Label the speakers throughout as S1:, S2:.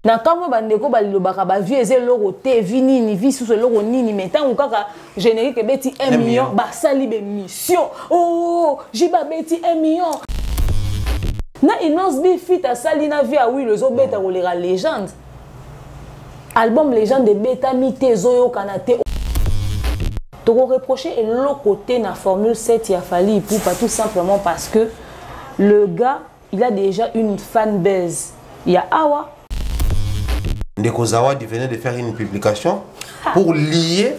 S1: Na kamo bandeko balobaka ba vie eze loko te vini ni vi sous loko nini metango kaka générique beti 1 million ba sali be mission. Oh, j'ai ba beti 1 million. Na Innocence B fit a sali na vie a oui le zo beta ko lera légende. Album légende de beta mité zoyo kanate. Toko reprocher et l'autre côté na formule 7 il a fallu pour pas tout simplement parce que le gars il a déjà une fan base. Il y a Awa.
S2: Ndeko Zawadi venait de faire une publication pour lier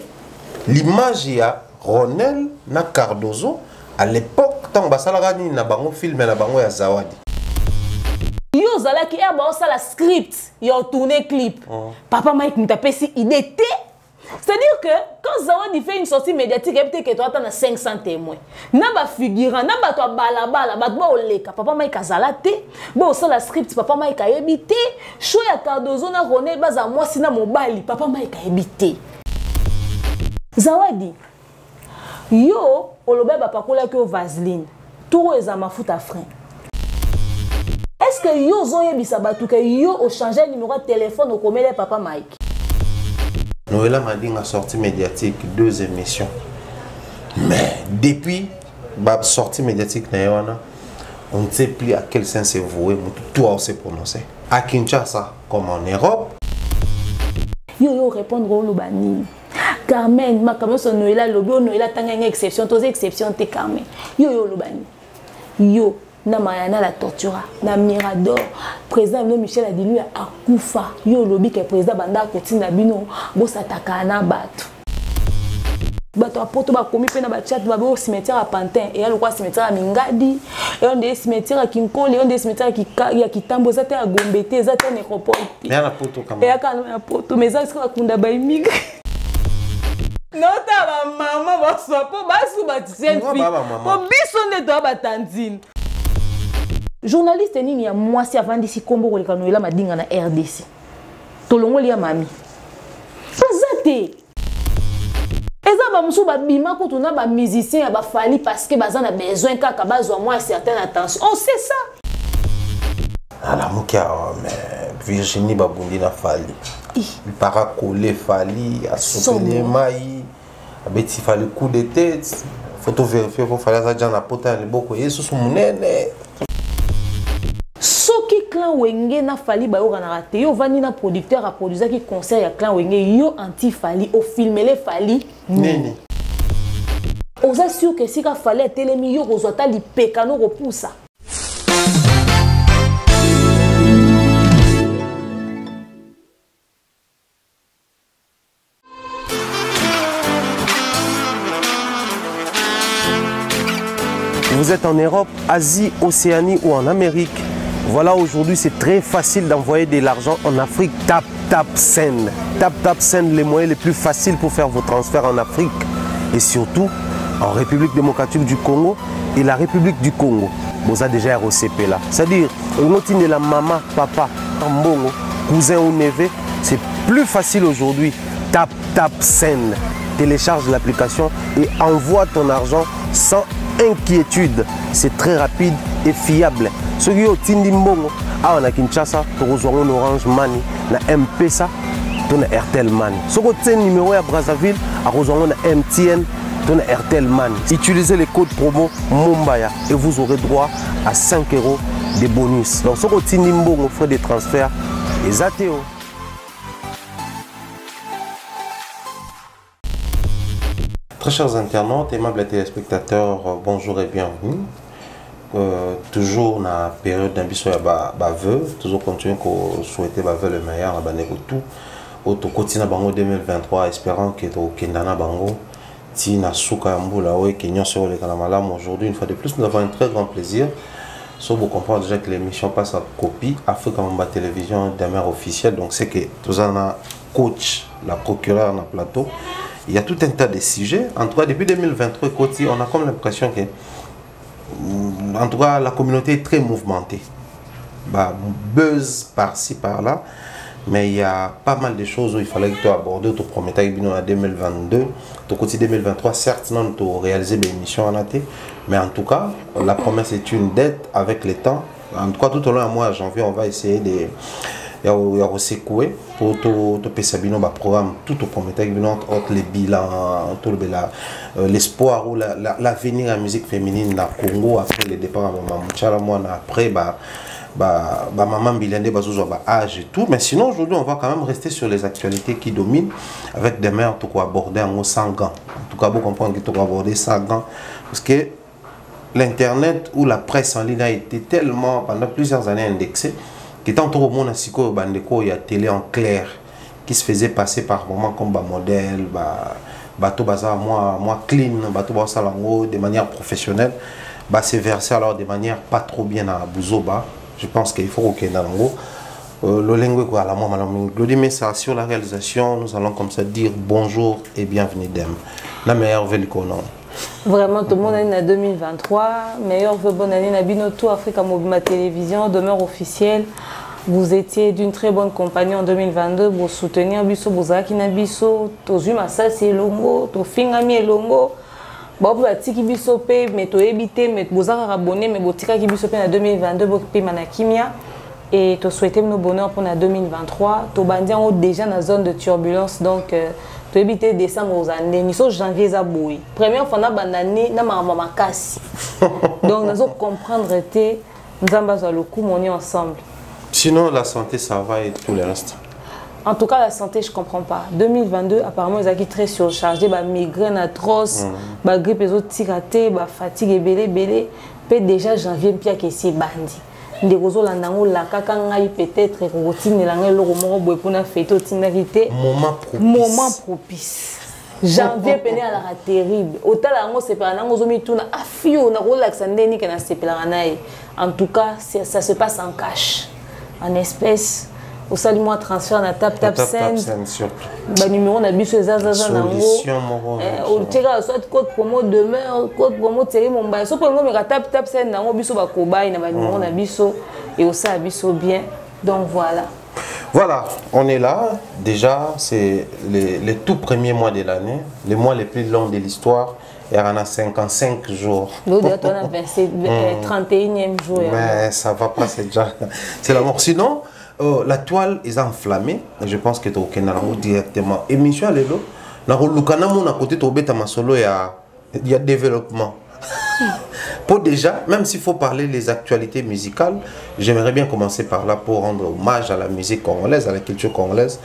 S2: l'image à Ronel na Cardozo à l'époque tant basalagani na bango film na bango ya Zawadi.
S1: Yo zalaki e ba osala script yo tourner clip. Papa Mike mutapesi idée. C'est-à-dire que quand Zawadi fait une sortie médiatique, il peut-être que tu attends 500 témoins. Naba figurant, naba toi balabala, batba oleka. Papa Mike azalate, bo ça la script, papa Mike a habité. Choya Cardozo na Ronel baza moi sina mobali, papa Mike a habité. Zawadi, yo olobe ba pakola ke vaseline. Tout eza mafuta frein. Est-ce que yo zoye bisabatu ke yo o changer numéro de téléphone au komele papa Mike?
S2: Noëlla Mading a sorti médiatique 2 émissions. Mais depuis la sortie médiatique, on ne sait plus à quel sens c'est voué, tout a aussi prononcé. À Kinshasa, comme en Europe.
S1: Yo répondre au Lubani. Carmen, ma comme son Noëlla Lobo, Noëlla tanga une exception, tous exceptions t'es Carmen. Yo Lubani. Yo. Na Mayana la tortura, na Mirador, président Michel a dit lui à Koufa, yo lobby que président Banda Kotina Bino, bossa takana batu. Bato a poto ba komi pe na ba chat ba au cimetière à Pantin et à le cimetière à Mingadi, et on des cimetières à Kinkole, et on des cimetières à Kitambo, ça à Gombete, ça à Nécropole.
S2: Mais à la poto quand même.
S1: Et à la poto, mais ça c'est Kunda ba immigré. Non ta ba maman ba so po ba sou ba tien fi. Po biso ne do ba tantine. Journaliste nini ya mwasi avant d'ici kombo koleka Noëlla Madinga na RDC. Tolongo lia mami. Fazate. Eza ba musu ba bima ko tuna ba musicien ya ba fali parce que baza na besoin kaka bazwa moi certaine attention. On sait ça.
S2: Ala mukia mais Virginie Babundi na fali. Il para coller fali a soutenir mai. Abeti fali coup de tête. Photo vérifier pour fali za jana pota le boko yesu sumunene.
S1: Soki clan wenge na fali ba yo kana raté yo vandi na producteur a produire qui concert ya clan wenge yo anti fali au filmer les fali
S2: nini
S1: oza sûr que si ka fali telemi yo kozota li pekano repoussa.
S2: Vous êtes en Europe, Asie, Océanie ou en Amérique. Voilà, aujourd'hui, c'est très facile d'envoyer de l'argent en Afrique. Tap Send. Tap Send, les moyens les plus faciles pour faire vos transferts en Afrique. Et surtout, en République démocratique du Congo et la République du Congo. Vous avez déjà ROCP là. C'est-à-dire, on continue la maman, papa, mbongo, cousin ou neveu. C'est plus facile aujourd'hui. Tap Send. Télécharge l'application et envoie ton argent sans inquiétude. C'est très rapide et fiable. Ceux qui ont Tindi Mbongo, on a Kinshasa, on a Orange Money, on a M-Pesa, on a Airtel Money. Ceux qui ont numéro à Brazzaville, on a MTN, on a Airtel Money. Utilisez les codes promo Mumbaya et vous aurez droit à 5 € de bonus. Donc ceux qui ont Tindi Mbongo, frais de transfert, les ATO. Très chers internautes, aimables téléspectateurs, bonjour et bienvenue. Toujours dans la période d'ambition à vœu, toujours continuer à souhaiter le meilleur à tout. Au quotidien bango 2023, espérant que au Kendana bango, Tina Souka Mboula, Kenyan sur les Kalamalam. Aujourd'hui, une fois de plus, nous avons un très grand plaisir. Sauf vous comprendre déjà que l'émission passe à copie Africa Mamba Télévision d'un maire officiel. Donc c'est que tous en a coach, la procureure dans le plateau. Il y a tout un tas de sujets. En tout cas, depuis 2023, on a comme l'impression que en tout cas, la communauté est très mouvementée. Bah, buzz par-ci, par-là. Mais il y a pas mal de choses où il fallait que tu abordes. Tu promettais en 2022. Ton côté 2023, certes, non, tu as réalisé l'émission en AT. Mais en tout cas, la promesse est une dette avec le temps. En tout cas, tout au long du mois de janvier, on va essayer ya secouer pour te pesabino ba programme tout au prometteur entre les bilans tout l'espoir ou l'avenir de la musique féminine na Congo après le départ à maman Mouchala moi après maman Bilende bazozo ba âge et tout, mais sinon aujourd'hui on va quand même rester sur les actualités qui dominent avec des mains en tout cas aborder en 100 gants. En tout cas vous comprenez que tu vas aborder 100 gants parce que l'internet ou la presse en ligne a été tellement pendant plusieurs années indexée que tant au monde asiko bandeko il y a télé en clair qui se faisait passer par moments comme modèle bateau bazar moi clean bateau bazar lango de manière professionnelle c'est versé alors de manière pas trop bien à Bouzoba. Je pense qu'il faut qu'il y ait dans le lingue quoi la moi madame Glody Messa sur la réalisation. Nous allons comme ça dire bonjour et bienvenue d'Em la meilleure veille qu'on a.
S1: Vraiment, tout le monde est en 2023. Meilleur vœu, bonne année. Nabino tout Africa Mobile Télévision, demeure officielle. Vous étiez d'une très bonne compagnie en 2022. Vous soutenir Bisso, vous avez Bisso, Tozu Massas et Longo, Tofingami et Longo. Bon, vous avez Tiki Bisso Pay, mais tu évité, mais vous avez abonné, mais vous Tika Bisso Pay en 2022, vous payez Manakimia. Et tu souhaitais nos bonheurs pour 2023. Tu es déjà dans la zone de turbulence, donc. Tu éviter décembre aux années, ni so janvier za boy. Première fois na banane na mama kasi. Donc nous allons comprendre que nous avons le coup on est ensemble.
S2: Sinon la santé ça va et tout le reste.
S1: En tout cas la santé je comprends pas. 2022 apparemment ils ont très surchargé, migraine atroce, grippe les autres tiraté, fatigue belé, peut déjà janvier pia que c'est bandi. Ndegozo la nango la kaka ngai peut-être routine la ngai loro moko boy pour na fête tinarité moment propice janvier peine à la terrible autant la ngo separa nango zomi tuna afio na relax ndeni kana sepela nae. En tout cas ça se passe en cash en espèces au salut moi transfert na tap scène ba numéro na biso zaza nango au tira soit code promo demain code promo téré mon ba so pour me tap scène nango biso ba kobai na ba numéro na biso et au ça biso bien. Donc voilà,
S2: on est là déjà, c'est les tout premiers mois de l'année, les mois les plus longs de l'histoire. Il y en a 55 jours.
S1: L'autre, on a 31e jour.
S2: Mais ça va pas, c'est déjà c'est la mort. Sinon la toile est enflammée. Je pense que tu as directement. Émission à l'élo. Na rolukana mon à côté tu beta masolo il y a développement. Pour déjà, même s'il faut parler des actualités musicales, j'aimerais bien commencer par là pour rendre hommage à la musique congolaise, à la culture congolaise.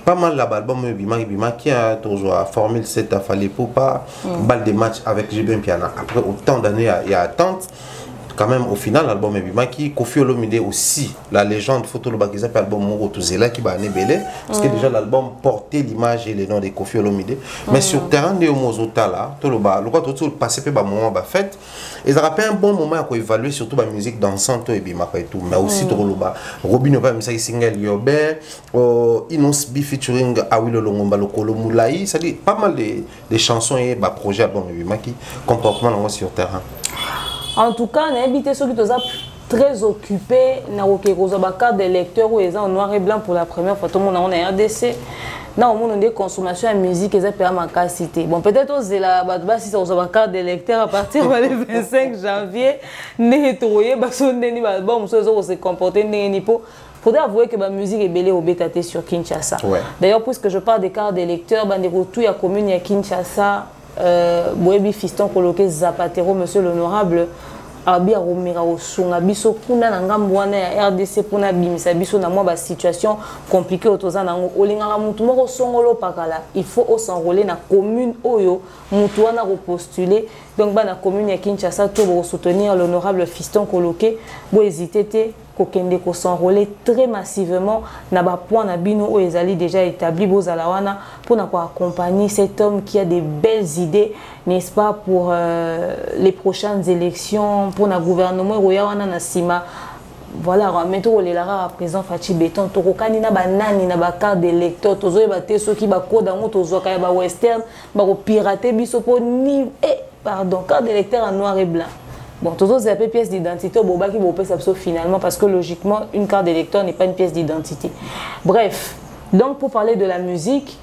S2: Pas mal l'album Bima qui a toujours Formule 7 à Fali Poupa, balle des matchs avec Jibin Piana. Après autant d'années il y a attente. Quand même au final l'album Ebimaki Koffi Olomide aussi la légende photo le bakiza album Moro Tuzela qui va belé parce que déjà l'album portait l'image et le nom de Koffi Olomide mais sur terrain de Mozota là tout le bas le quoi tout passé pe ba moment ba fête et ça rappelle un bon moment à évaluer surtout la musique dansante et Ebimaka et tout mais aussi tout le bas Robino va me ça single Yobe Inos B featuring Awilo Longomba Lokolo Moulaï ça dit pas mal de chansons et ba projet album Ebimaki comportement sur terrain.
S1: En tout cas, on a habité ceux qui sont très occupés. On a une carte de lecteur où ils sont en noir et blanc pour la première fois. Tout le monde a RDC. Dans le monde, on a des consommations de musique et ça peut être cité. Bon, peut-être que c'est la si c'est une carte de lecteur à partir du 25 janvier. Nettoyer, parce qu'on a un album, on se comporter, il faudrait avouer que la musique est belle au BTT sur Kinshasa. D'ailleurs, puisque je parle des cartes de lecteur, il y a commune à Kinshasa. Boebi fiston coloqué Zapatero, monsieur l'honorable Abia Romera Osunga biso kuna na ngambwana ya RDC pona bimisa biso na mwa situation compliquée autoza nango olinga mutu moko songolo pakala il faut s'enrôler na commune oyo mutu wana repostuler donc ba na commune ya Kinshasa to bo soutenir l'honorable fiston coloqué bo hésiter kokende ko s'enrôler très massivement na ba point na bino o ezali déjà établi bozala wana pour na ko accompagner cet homme qui a des belles idées n'est-ce pas pour les prochaines élections pour na gouvernement roya wana na sima voilà remettre les lara à présent Fachi Béton to kokani na banani na ba carte d'électeur tozo e baté ceux qui ba code ngo tozo ka ba western ba ko pirater biso po ni pardon carte d'électeur en noir et blanc. Bon, tous autres appels pièce d'identité au boba qui vous ça finalement parce que logiquement une carte d'électeur n'est pas une pièce d'identité. Bref, donc pour parler de la musique,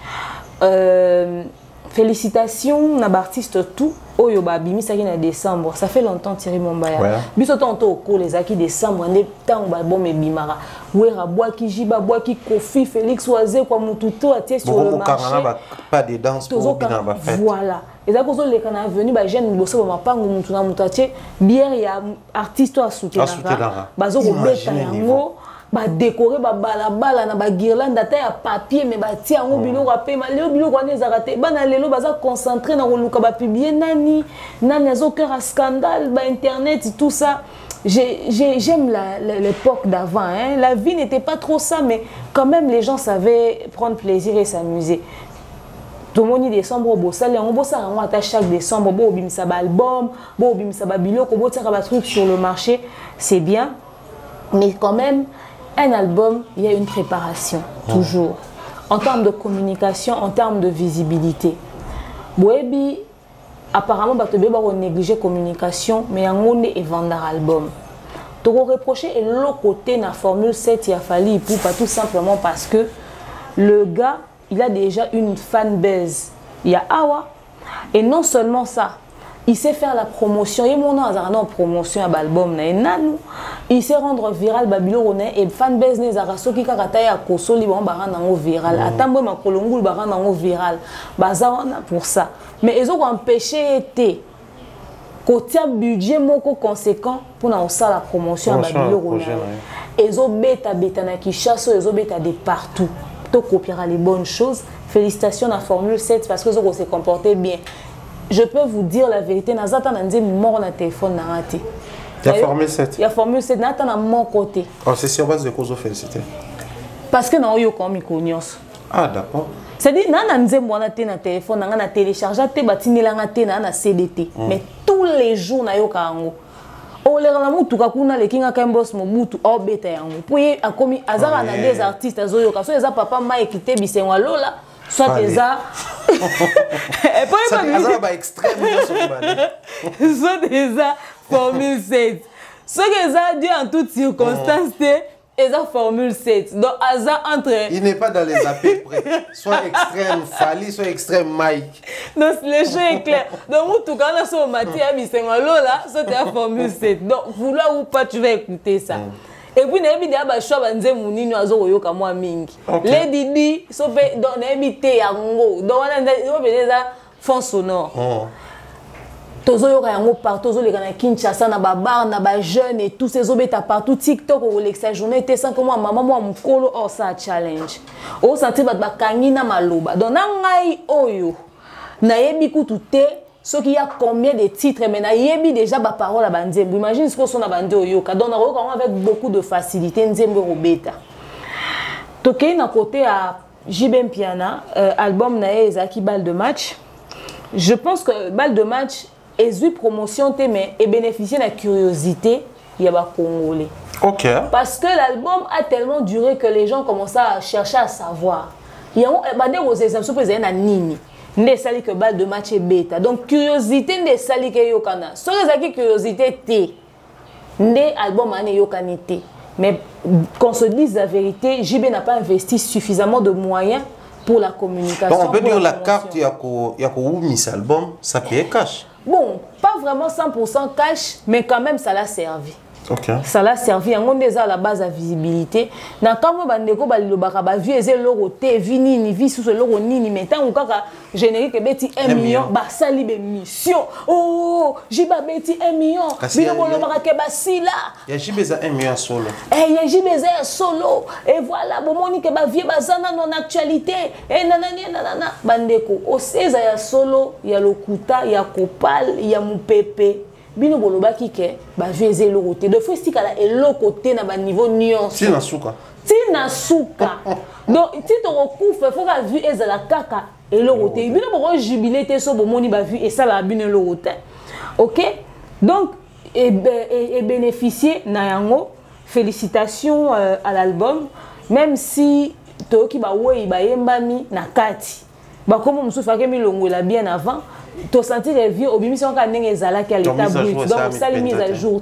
S1: félicitations na artiste tout oyo ba bimisa ki na décembre. Ça fait longtemps Thierry Mombaya. Ouais. Biso tonto ko les aki décembre ne tant ba bon me bimara. Wera bois qui jiba bois qui Kofi Félix Oazé kwa mututo atie sur le marché.
S2: Pas de danse pour bina ba fête.
S1: Voilà. Et ça cause les kana venu ba jeune bosso ba pango mutu na mutatie bière ya artiste a soutenir. Bazo ko beta yango. Ba décorer ba balabala na ba guirlande ata ya papier mais ba tia ngo biloko apema lelo biloko wana ezakate bana lelo baza concentré na koluka ba publier nani azo cœur à scandale ba internet tout ça. J'aime l'époque d'avant hein. La vie n'était pas trop ça mais quand même les gens savaient prendre plaisir et s'amuser. Tout le monde décembre bosala on bosala on attache chaque décembre bo bimisa ba album bo bimisa ba biloko bo tia ba truc sur le marché, c'est bien mais quand même un album, il y a une préparation, toujours. En termes de communication, en termes de visibilité. Boebi, apparemment, on négliger communication, mais on est vendre album. Donc, on reprochait l'autre côté de la Formule 7, il a fallu pour pas tout simplement parce que le gars, il a déjà une fanbase. Il y a Awa. Et non seulement ça, il sait faire la promotion. Il mon en promotion à l'album. Il sait rendre viral Babylone et fanbase ne zaraso qui karata ya koso li bon barana ngo viral. Atambo ma kolongul barana ngo viral. Bazawana pour ça. Mais ils ont empêché été côté budget moko conséquent pour na ça la promotion à Babylone. Ils ont bêta na Kinshasa, ils ont bêta de partout. To copiera les bonnes choses. Félicitations à Formule 7 parce que ils ont se comporté bien. Je peux vous dire la vérité, Nazata n'a dit mort na téléphone na raté.
S2: Il y a Formule 7.
S1: Il y a Formule 7, Nathan à mon côté.
S2: Oh, c'est sur base de cause de félicité.
S1: Parce que non, il y a comme cognos.
S2: Ah d'accord.
S1: C'est-à-dire n'a dit moi na té na téléphone, na télécharger té batini la na té na CDT. Mais tous les jours na yo kango. O le la mutu ka kuna le kinga kambos mo mutu o beta yango. Puis a commis azara na des artistes azoyo ka so eza papa Mike te bisenwa lola. Soit des arts. Et pour les
S2: extrême.
S1: Soit des arts Formule 7. Ce que ça dit en toutes circonstances, c'est la Formule 7. Donc, hasard entre.
S2: Il n'est pas dans les AP près. Soit extrême Fali, soit extrême Mike.
S1: Donc, le jeu est clair. Donc, tout cas, on a son matière, mais c'est là, c'est la Formule 7. Donc, vouloir ou pas, tu vas écouter ça. Et puis, il y a des choses qui sont venus à Zoyoka moi mingi. Les Didi, sont dans les habités à Ngo. Donc, on a des fonds sonores. Tozoyoka yango partout, les gens Kinshasa, na babar, na ba jeunes et tous ces obéta partout. TikTok, ou l'extra journée, t'es sans comment maman, moi, mon colo, oh, ça challenge. Oh, senti bat bakangi na maloba. Donc, nangai oyo, na yebi koutoute. Ce qui a combien de titres, mais na yebi déjà ba parole à Banzembo. Imagine ce que son a bandé au yoka. Donc, on a avec beaucoup de facilité, Nzembo Robeta. Toké, na côté à Jibem Piana, album na Ezaki Balle de match. Je pense que Balle de match est une promotion, mais et bénéficier de la curiosité, il y a ba Congolais.
S2: Ok.
S1: Parce que l'album a tellement duré que les gens commençaient à chercher à savoir. Il y a des exemples, par exemple, Nini. Ne sali que balle de match et bêta. Donc curiosité ne sali que yokana. So les curiosité té. Ne album ane yokani té. Mais qu'on se dise la vérité, JB n'a pas investi suffisamment de moyens pour la communication.
S2: Bon, on peut dire la carte yako mis album, ça paye cash.
S1: Bon, pas vraiment 100% cash, mais quand même ça l'a servi.
S2: Okay.
S1: Ça l'a servi. On est à la base à visibilité. Dans quand on bandeko balilobaka ba vu eze logo te vini ni vi sous ce logo nini metan ou kaka générique beti 1 million ba sali be mission. Oh, jiba beti 1 million. Bino bolobaka ke ba sila.
S2: Ya jibeza 1 million solo.
S1: Eh ya jibeza solo. Et voilà, bon moni ke ba vie bazana non actualité. Et nanana bandeko. O seza ya solo, ya lokuta, ya kopal, ya mupepe. Bino bolobaki ke ba vieze lo côté de fois stika la elo côté na ba niveau nuance
S2: ti na suka
S1: donc ti to recouffe faut ka vu ezala kaka elo côté bino boko jubilé te so bomoni ba vu et ça la bino lo côté. OK, donc et bénéficier na yango. Félicitations à l'album, même si to ki ba wei ba yembami na kati ba comme musu fa ke milongo la bien avant. Tu senti les vieux au bimi sont quand ezala qui à l'état brut. Donc ça les mise à jour.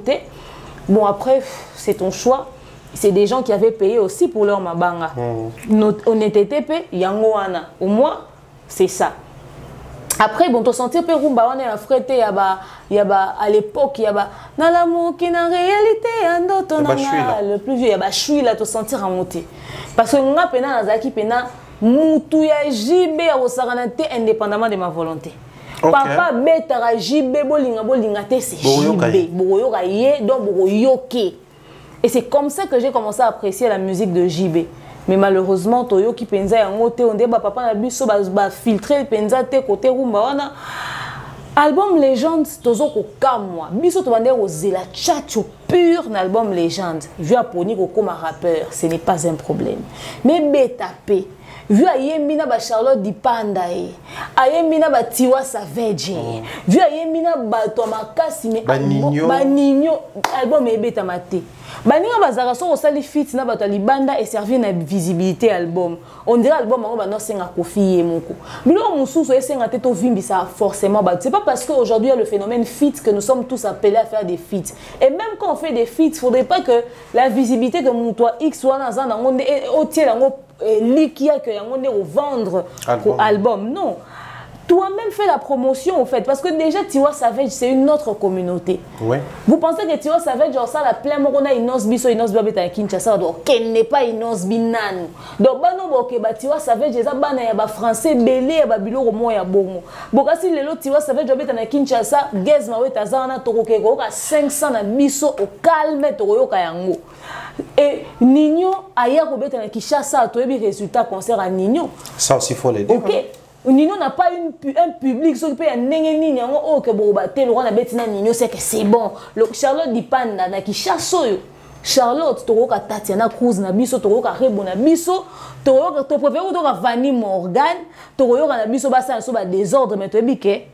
S1: Bon après c'est ton choix. C'est des gens qui avaient payé aussi pour leur mabanga. Notre honnêteté yango wana. Au moins c'est ça. Après, bon, tu sentir que rumba, on est à frété, à l'époque, il y a dans l'amour qui n'a réalité, le plus vieux, il y a chui là, tu sentir à monter. Parce que nous avons pena nazaki pena mutu ya jibe au saranate indépendamment de ma volonté. Okay. Papa betara jibe bolinga te c'est jibe. Boyoka ye donc boyoke. Et c'est comme ça que j'ai commencé à apprécier la musique de JB. Mais malheureusement, Toyo qui penza yango te onde ba papa na biso ba filtrer penza te côté rumba wana. Album Légende tozo ko kamwa. Biso to bande ozela tchatcho pur na album Légende. Vu à Pony comme un rappeur, ce n'est pas un problème. Mais betapé. Vu à Yemina ba Charlotte Dipanda a Yemina ba Tiwa Savage. Vu à Yemina ba Tomakasi mais Baninho album e betamate. Baninga bazara so osali fit na bato libanda et servir na visibilité album. On dirait album on va non senga kofi yemoko. Bilo mususu esenga te to vimbisa forcément ba. C'est pas parce qu'aujourd'hui il y a le phénomène fit que nous sommes tous appelés à faire des feats. Et même quand on fait des feats, faudrait pas que la visibilité que mon toi X soit dans un monde et au tiers likia que on est au vendre album. Non. Toi-même fais la promotion en fait parce que déjà Tiwa Savage c'est une autre communauté. Ouais. Vous pensez que Tiwa Savage genre ça la plein morona inos biso inos babeta Kinshasa donc qu'elle n'est pas inos binan. Donc bano boke ba Tiwa Savage eza bana ya ba français belé ya ba biloko mo ya bongo. Bokasi lelo Tiwa Savage babeta na Kinshasa gezma weta zana tokoke ko ka 500 na biso au calme tokoyoka yango. Et Nino aya ko beta na Kinshasa to ebi résultat concert à Nino.
S2: Ça aussi faut le dire.
S1: OK. Nino n'a pas un public qui peut y oh que bon bater le roi na betina Nino c'est que c'est bon le Charlotte Dipanda na ki chasso Charlotte toroka Tatiana Cruz na biso toroka Rebo na biso toroka to préfère toroka Vanny Morgan toroka na biso basa so ba désordre mais to bike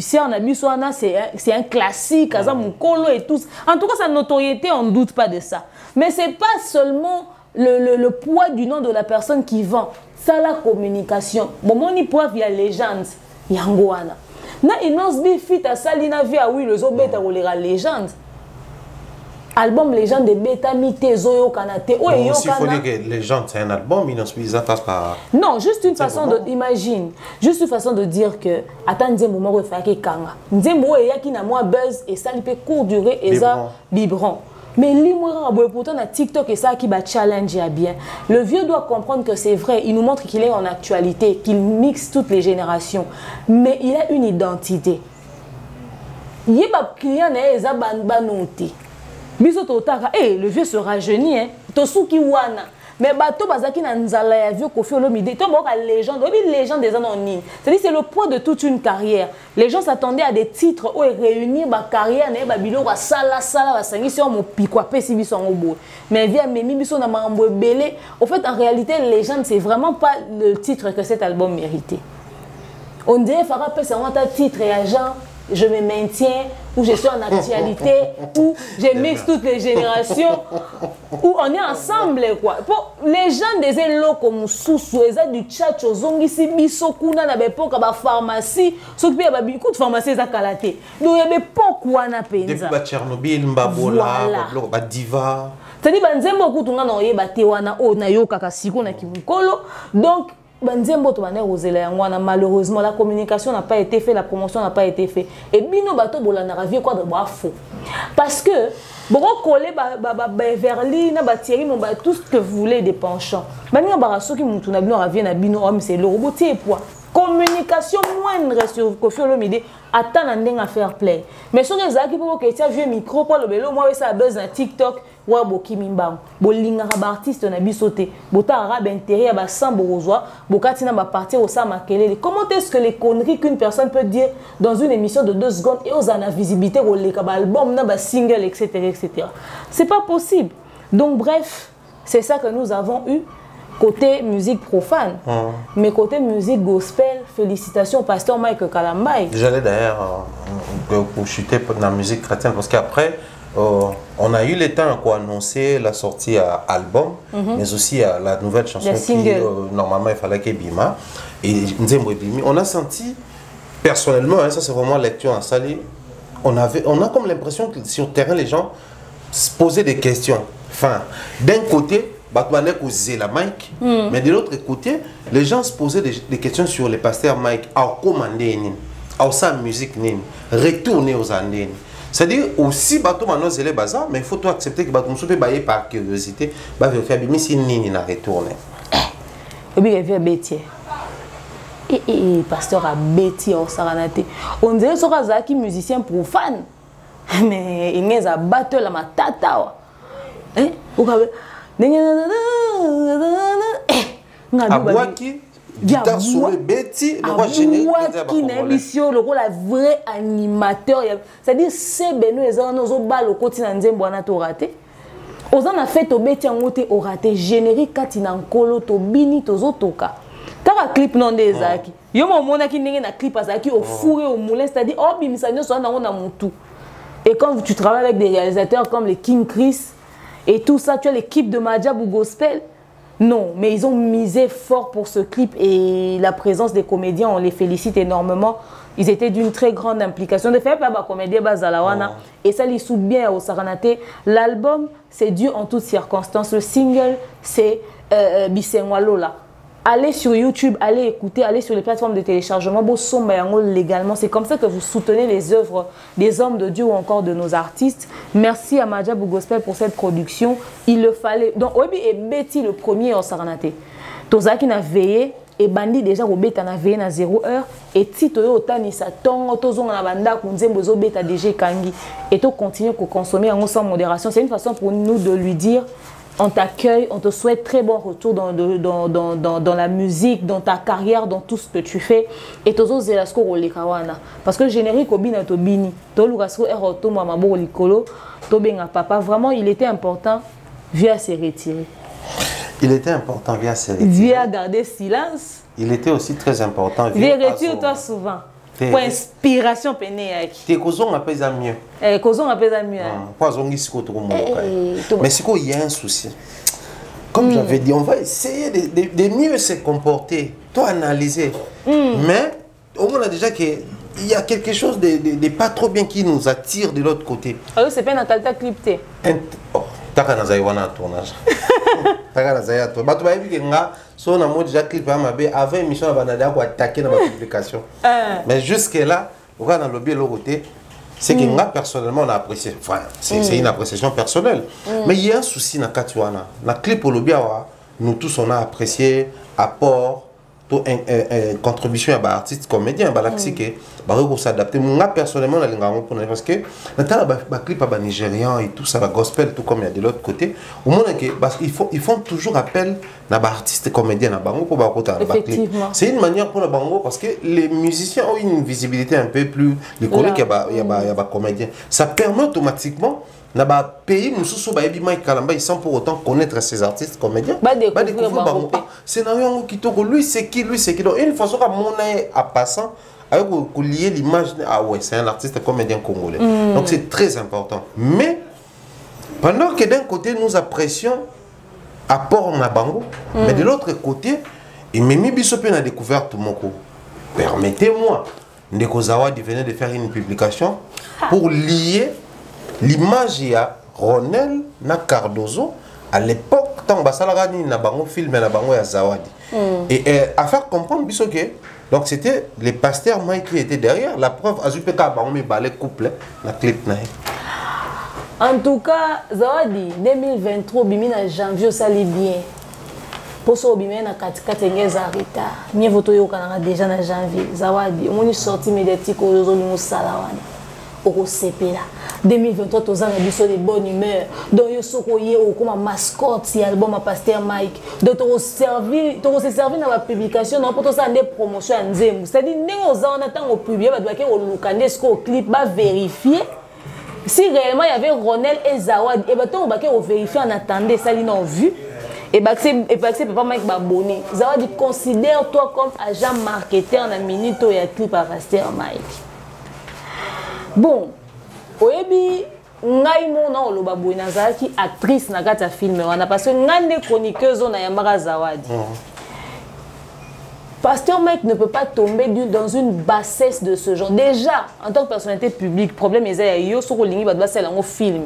S1: c'est on a biso na c'est un classique azam mukolo et tous en tout cas sa notoriété on doute pas de ça mais c'est pas seulement le poids du nom de la personne qui vend. Ça la communication. Bon, mon poids via Légende. Yangoana. Na inos bi fit à salina via oui le zo beta rolera Légende. Album Légende de beta mité zoyo kanate.
S2: Oh yo kana. Il faut dire que Légende c'est un album, inos ça passe par.
S1: Non, juste une façon de imagine. Juste une façon de dire que attendez moment où faire que kanga. Nzembo e yaki na moi buzz et ça peut court durée et ça biberon. Mais pourtant na TikTok et ça qui va challenge bien. Le vieux doit comprendre que c'est vrai. Il nous montre qu'il est en actualité, qu'il mixe toutes les générations. Mais il a une identité. Il y a des clients qui ont le vieux se rajeunit. Tosuki wana. Mais bateau bazaki na nzala ya vieux Koffi Olomide to boka légende obi légende des anonymes c'est-à-dire c'est le poids de toute une carrière les gens s'attendaient à des titres où réunir ba carrière na ba bilo ba sala ba sangi sur mon pikwa pesi biso ngobo mais via memi biso na mambo belé en fait en réalité légende c'est vraiment pas le titre que cet album méritait on dirait Farah pesa un titre et agent je me maintiens, où je suis en actualité, où je mixe toutes les générations, où on est ensemble quoi. Pour les gens des élos comme Soussou, ils ont du tchat, ils ont ici bisokuna na bepoka ba pharmacie, ceux qui ont beaucoup de pharmacie za kalaté. Donc il y a pourquoi na penza.
S2: Depuis ba Tchernobyl, Mbabola, ba Diva.
S1: C'est-à-dire banzembo kutunga na oyeba te wana o na yoka kasiko na kimukolo. Donc malheureusement la communication n'a pas été faite, la promotion n'a pas été faite et bino bato bolana ravie quoi de faux parce que beaucoup collé Verly na Thierry mon tout ce que vous voulez des penchants bani baraso qui mutuna bino ravie na bino homme c'est le robot et poids communication moindre sur Koffi Olomide attend à faire play mais sur les acquis pour que tu as vu micro pour le vélo moi ça buzz na TikTok wa boki mimbang bolinga ba artiste na bisoté bota arabe intérêt ba sambo rozwa bokati na ba partir au sa makelele comment est-ce que les conneries qu'une personne peut dire dans une émission de 2 secondes et aux ana visibilité au le album na ba single etc. C'est pas possible donc bref c'est ça que nous avons eu côté musique profane mais côté musique gospel félicitations au pasteur Mike Kalambay.
S2: J'allais d'ailleurs pour chuter dans la musique chrétienne parce qu'après on a eu le temps à annoncer la sortie à album, mais aussi à la nouvelle chanson qui normalement il fallait qu'elle bima. Et on a senti personnellement, hein, ça c'est vraiment lecture en salle, on a comme l'impression que sur le terrain les gens se posaient des questions. Enfin, d'un côté, la Mike. Mais de l'autre côté, les gens se posaient des questions sur les pasteurs Mike. À commander, à sa musique, retourner aux Andes. C'est-à-dire aussi, les bazar, mais il faut accepter que par curiosité, faire des missions à retourner.
S1: Et pasteur a bêti en Saranate. On dirait que c'est musicien profane. Mais il y a un batteur à ma tata.
S2: Abouaki, guitare sur le bêti, le roi générique.
S1: Abouaki, le vrai animateur. C'est-à-dire, c'est Benoît, les gens ont le quotidien de raté. Aux gens a fait au bêti en moté au raté générique quand il a un colo, to bini, to zotoka. T'as un clip non des Zaki. Yo mon mona qui n'est un clip à Zaki au four et au moulin, c'est-à-dire, oh, bimisanyo soit dans mon tout. Et quand tu travailles avec des réalisateurs comme les King Chris et tout ça, tu as l'équipe de Madjab ou Gospel. Non, mais ils ont misé fort pour ce clip et la présence des comédiens, on les félicite énormément. Ils étaient d'une très grande implication. De fait, pas de comédien Bazalawana. Et ça, ils sous bien au Saranate. L'album, c'est Dieu en toutes circonstances. Le single, c'est Bisengwalola. Allez sur YouTube, allez écouter, allez sur les plateformes de téléchargement. Légalement, c'est comme ça que vous soutenez les œuvres des hommes de Dieu ou encore de nos artistes. Merci à Madjab Gospel pour cette production. Il le fallait. Donc, Obi et Betty le premier en Saranate. Tozaki n'a veillé et Bandi déjà au bêta n'a veillé à 0 heure. Et Tito Otani sa tongue, Tozon na banda kunzembozo bêta déjà kangi. Et to continue à consommer sans modération. C'est une façon pour nous de lui dire. On t'accueille, on te souhaite très bon retour dans la musique, dans ta carrière, dans tout ce que tu fais. Et tozo zelasko rolekawana. Parce que le générique obina to bini, to lukasko eroto mamabo likolo, to benga papa. Vraiment, il était important via se retirer.
S2: Il était important via se retirer.
S1: Via garder silence.
S2: Il était aussi très important via.
S1: Retire-toi souvent. Pour inspiration pénéaque.
S2: Tes causons appellent ça mieux.
S1: Causons appellent ça mieux.
S2: Mais c'est qu'il y a un souci. Comme j'avais dit, on va essayer de mieux se comporter, toi analyser. Mais au moins, on a déjà qu'il y a quelque chose de pas trop bien qui nous attire de l'autre côté.
S1: Alors, c'est pas Natalta clipté.
S2: T'as qu'à nous un tournage. T'as qu'à nous un tournage. Tu vas dire que son amour déjà clip à ma bé avant émission à Banada pour attaquer dans ma publication. Mais jusque-là, on va dans le lobby de l'autre côté. C'est que moi, personnellement, on a apprécié. Enfin, c'est une appréciation personnelle. Mais il y a un souci dans Katuana. Dans le clip au lobby, nous tous, on a apprécié apport, contribution à l'artiste comédien, à s'adapter. Moi, personnellement, parce que le clip à Nigérian et tout ça, le gospel, tout comme il y a de l'autre côté, au moins, ils font toujours appel à l'artiste comédien à Bango pour clip. C'est une manière pour le Bango parce que les musiciens ont une visibilité un peu plus décollée qu'il y a comédien. Ça permet automatiquement dans le pays, ils sans pour autant connaître ces artistes comédiens. Scénario qui lui c'est qui, lui c'est qui. Donc une façon que mon à passant avec lier l'image, ah ouais, c'est un artiste comédien congolais. Donc c'est très important. Mais pendant que d'un côté nous apprécions apport en Bango, mais de l'autre côté, Mimi Bissopé a découvert tout mon coup. Permettez-moi, Ndeko Zawadi venait de faire une publication pour lier l'image à Ronel na Cardozo à l'époque tant basalagani na bango film na bango ya Zawadi et à faire comprendre que donc c'était les pasteurs Mike qui étaient derrière. La preuve azupeka bango me balé couple na clip na.
S1: En tout cas Zawadi 2023 bimi na janvier sali bien pour so bimi na katikati ngeza retard mieux voto yo kana déjà na janvier Zawadi on est sorti médiatique au zone musalawana au CP là 2023 tous ans a de bonne humeur donc yo sokoye au comme mascotte si album à pasteur Mike donc to servir dans la publication non pour tout ça des promotions nzembu c'est-à-dire néo za on attend au publier ba doit que au lukande ce au clip ba vérifier si réellement il y avait Ronel et Zawadi et ba to ba que au vérifier en attendant ça li non vu et bah c'est papa Mike Baboni Zawadi considère toi comme agent marketeur dans minute au ya clip à pasteur Mike. Bon, oyebi ngai mona oloba boy nazaki actrice na kata film wana parce que ngande chroniqueuse na yambaka Zawadi. Pasteur Mike ne peut pas tomber dans une bassesse de ce genre. Déjà, en tant que personnalité publique, problème est yo soko lingi ba doit sel en film.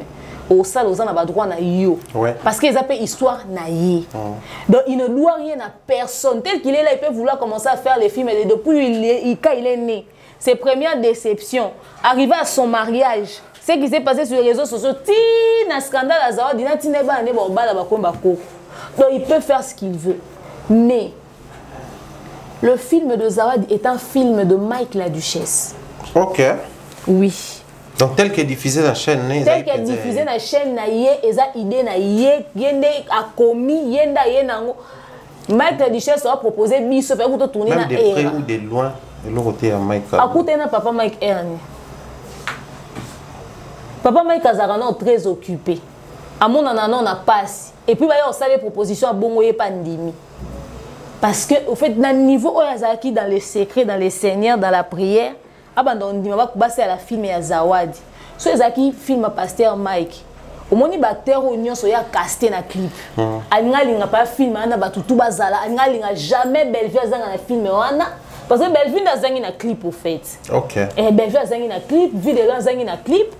S1: au sale aux a droit na yo. Parce qu'ils appellent histoire naïe. Donc il ne doit rien à personne. Tel qu'il est là, il peut vouloir commencer à faire les films. Et depuis quand il est né, ses premières déceptions, arriver à son mariage, ce qui s'est passé sur les réseaux sociaux, un scandale à Zawad, donc il peut faire ce qu'il veut. Mais le film de Zawad est un film de Mike la Duchesse.
S2: Ok.
S1: Oui.
S2: Donc tel qu'est diffusé dans la chaîne,
S1: tel qu'est diffusé dans la chaîne, eza idée na yende a commis yenda yenango. Mike la Duchesse a proposé biso faire pour tourner na
S2: de près ou de loin de l'autre côté à Mike.
S1: À côté na papa Mike Ernie. Papa Mike Azarano très occupé. À mon ananon a passe. Et puis on a des propositions à Bongoye Pandimi. Parce que au fait dans le niveau où Yazaki dans les secrets, dans les seigneurs, dans la prière. Abandon dit mama kubasa la film ya Zawadi so ezaki film à pasteur Mike omoni batteur onyo so ya casté na clip alinga pas film ana batutu bazala alinga jamais Bellevue azanga na film wana parce que Bellevue azangi na clip au fait. OK. Et Bellevue azangi na clip, vidéo azangi na clip.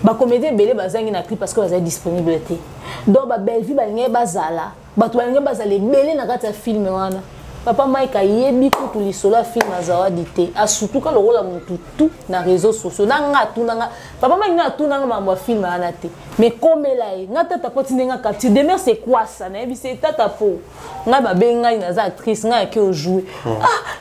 S1: Ba comédien belé bazangi na clip parce que bazali disponibilité. Donc ba Bellevue balinga bazala batu balinga bazala belé na kata film wana. Papa Mike a yebi ko to lisolo film na Zawadi te asutu ka lokola mututu na réseaux sociaux na ngatu na papa Mike na tu na mambo film ana te mais comme là nga tata poti nga kapti demain c'est quoi ça na bi c'est tata po nga ba benga ina za actrice nga ke jouer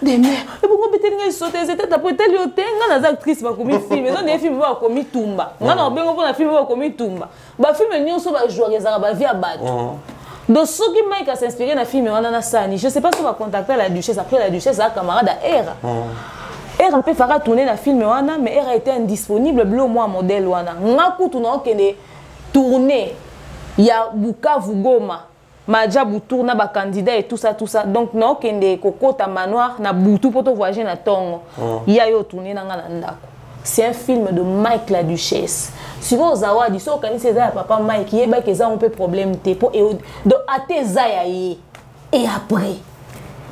S1: demain e bongo beteli nga sauter c'est tata po teli ote nga na za actrice ba komi film non des films ba komi tumba nga na bengo po na film ba komi tumba ba film nyonso ba jouer ezaka ba via bato. Donc, ce qui m'a s'inspiré dans le film, je ne sais pas si on va contacter la Duchesse. Après, la Duchesse, un camarade à Era. Era a pu faire tourner le film, mais Era était indisponible. Bleu, moi, modèle. On a tourné. Il y a Bukavu Goma. Madja Boutourna, ba candidat et tout ça. Donc, non, qu'il y a des cocottes à manoir, na Boutou pour te voyager na Tongo. Il y a eu tourné dans la. C'est un film de Mike la Duchesse. Si vous avez dit que papa Mike, il y a un peu problème de et après.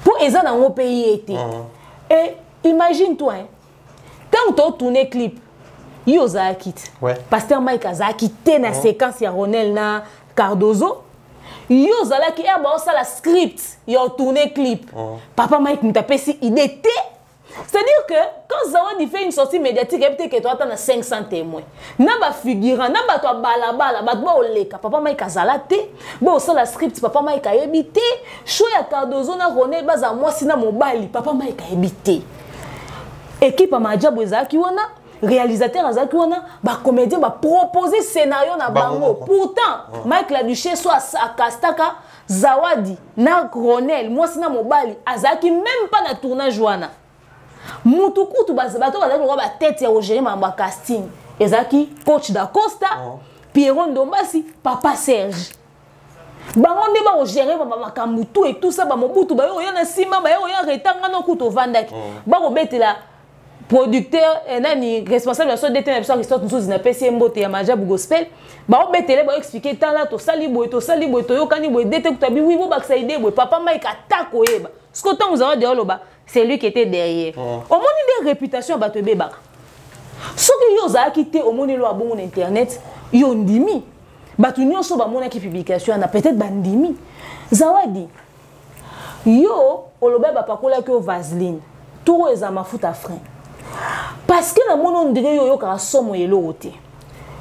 S1: Pour les gens dans mon pays. Et imagine-toi, quand tu as tourné clip, il y a Pasteur Mike a quitté la séquence, il y a Ronel na Cardozo. Il y a la script, il a tourné clip. Papa Mike m'a tapé si il était. C'est-à-dire que quand Zawadi fait une sortie médiatique, il peut-être que tu as 500 témoins. Naba figurant, naba toi balabala, batba oleka, papa Mike azalate, bo ça la script, papa Mike a habité, choya Cardozo na Ronel baza moi sina mobali, papa Mike a habité. Équipe à Madjabo ezaki wana, réalisateur azaki wana, ba comédien ba proposer scénario na bango. Pourtant, Mike la Duchesse soit à Kastaka, Zawadi na Ronel, moi sina mobali, azaki même pas na tournage wana. Mutuku tu bato bazaki ba tête ya Roger mamba casting ezaki coach da Costa Pierron Dombasi papa Serge bango nde ba gérer ba makambutu et tout ça ba mobutu ba yo na sima ba yo retanga no kuto vandaki ba ko betela producteur nani responsable de so détenir so Christophe Nsuzi na PC Mbote ya Majabu Gospel ba ko betele ba expliquer tant là to sali boy to yo kani boy déte kutabi wi bo baksa idée boy papa Mike atako yeba ce que tant vous avez de loba c'est lui qui était derrière. Au moins, il y a une réputation à battre bébé. Ce qui a quitté au monde de internet, il y a un dimi. Battu n'y a pas mon équipe publication, on a peut-être bandimi. Zawadi. Yo, au lobé bapakola que vaseline. Tout est à ma fout à frein. Parce que la mon dirait yo ka somo yelo ote.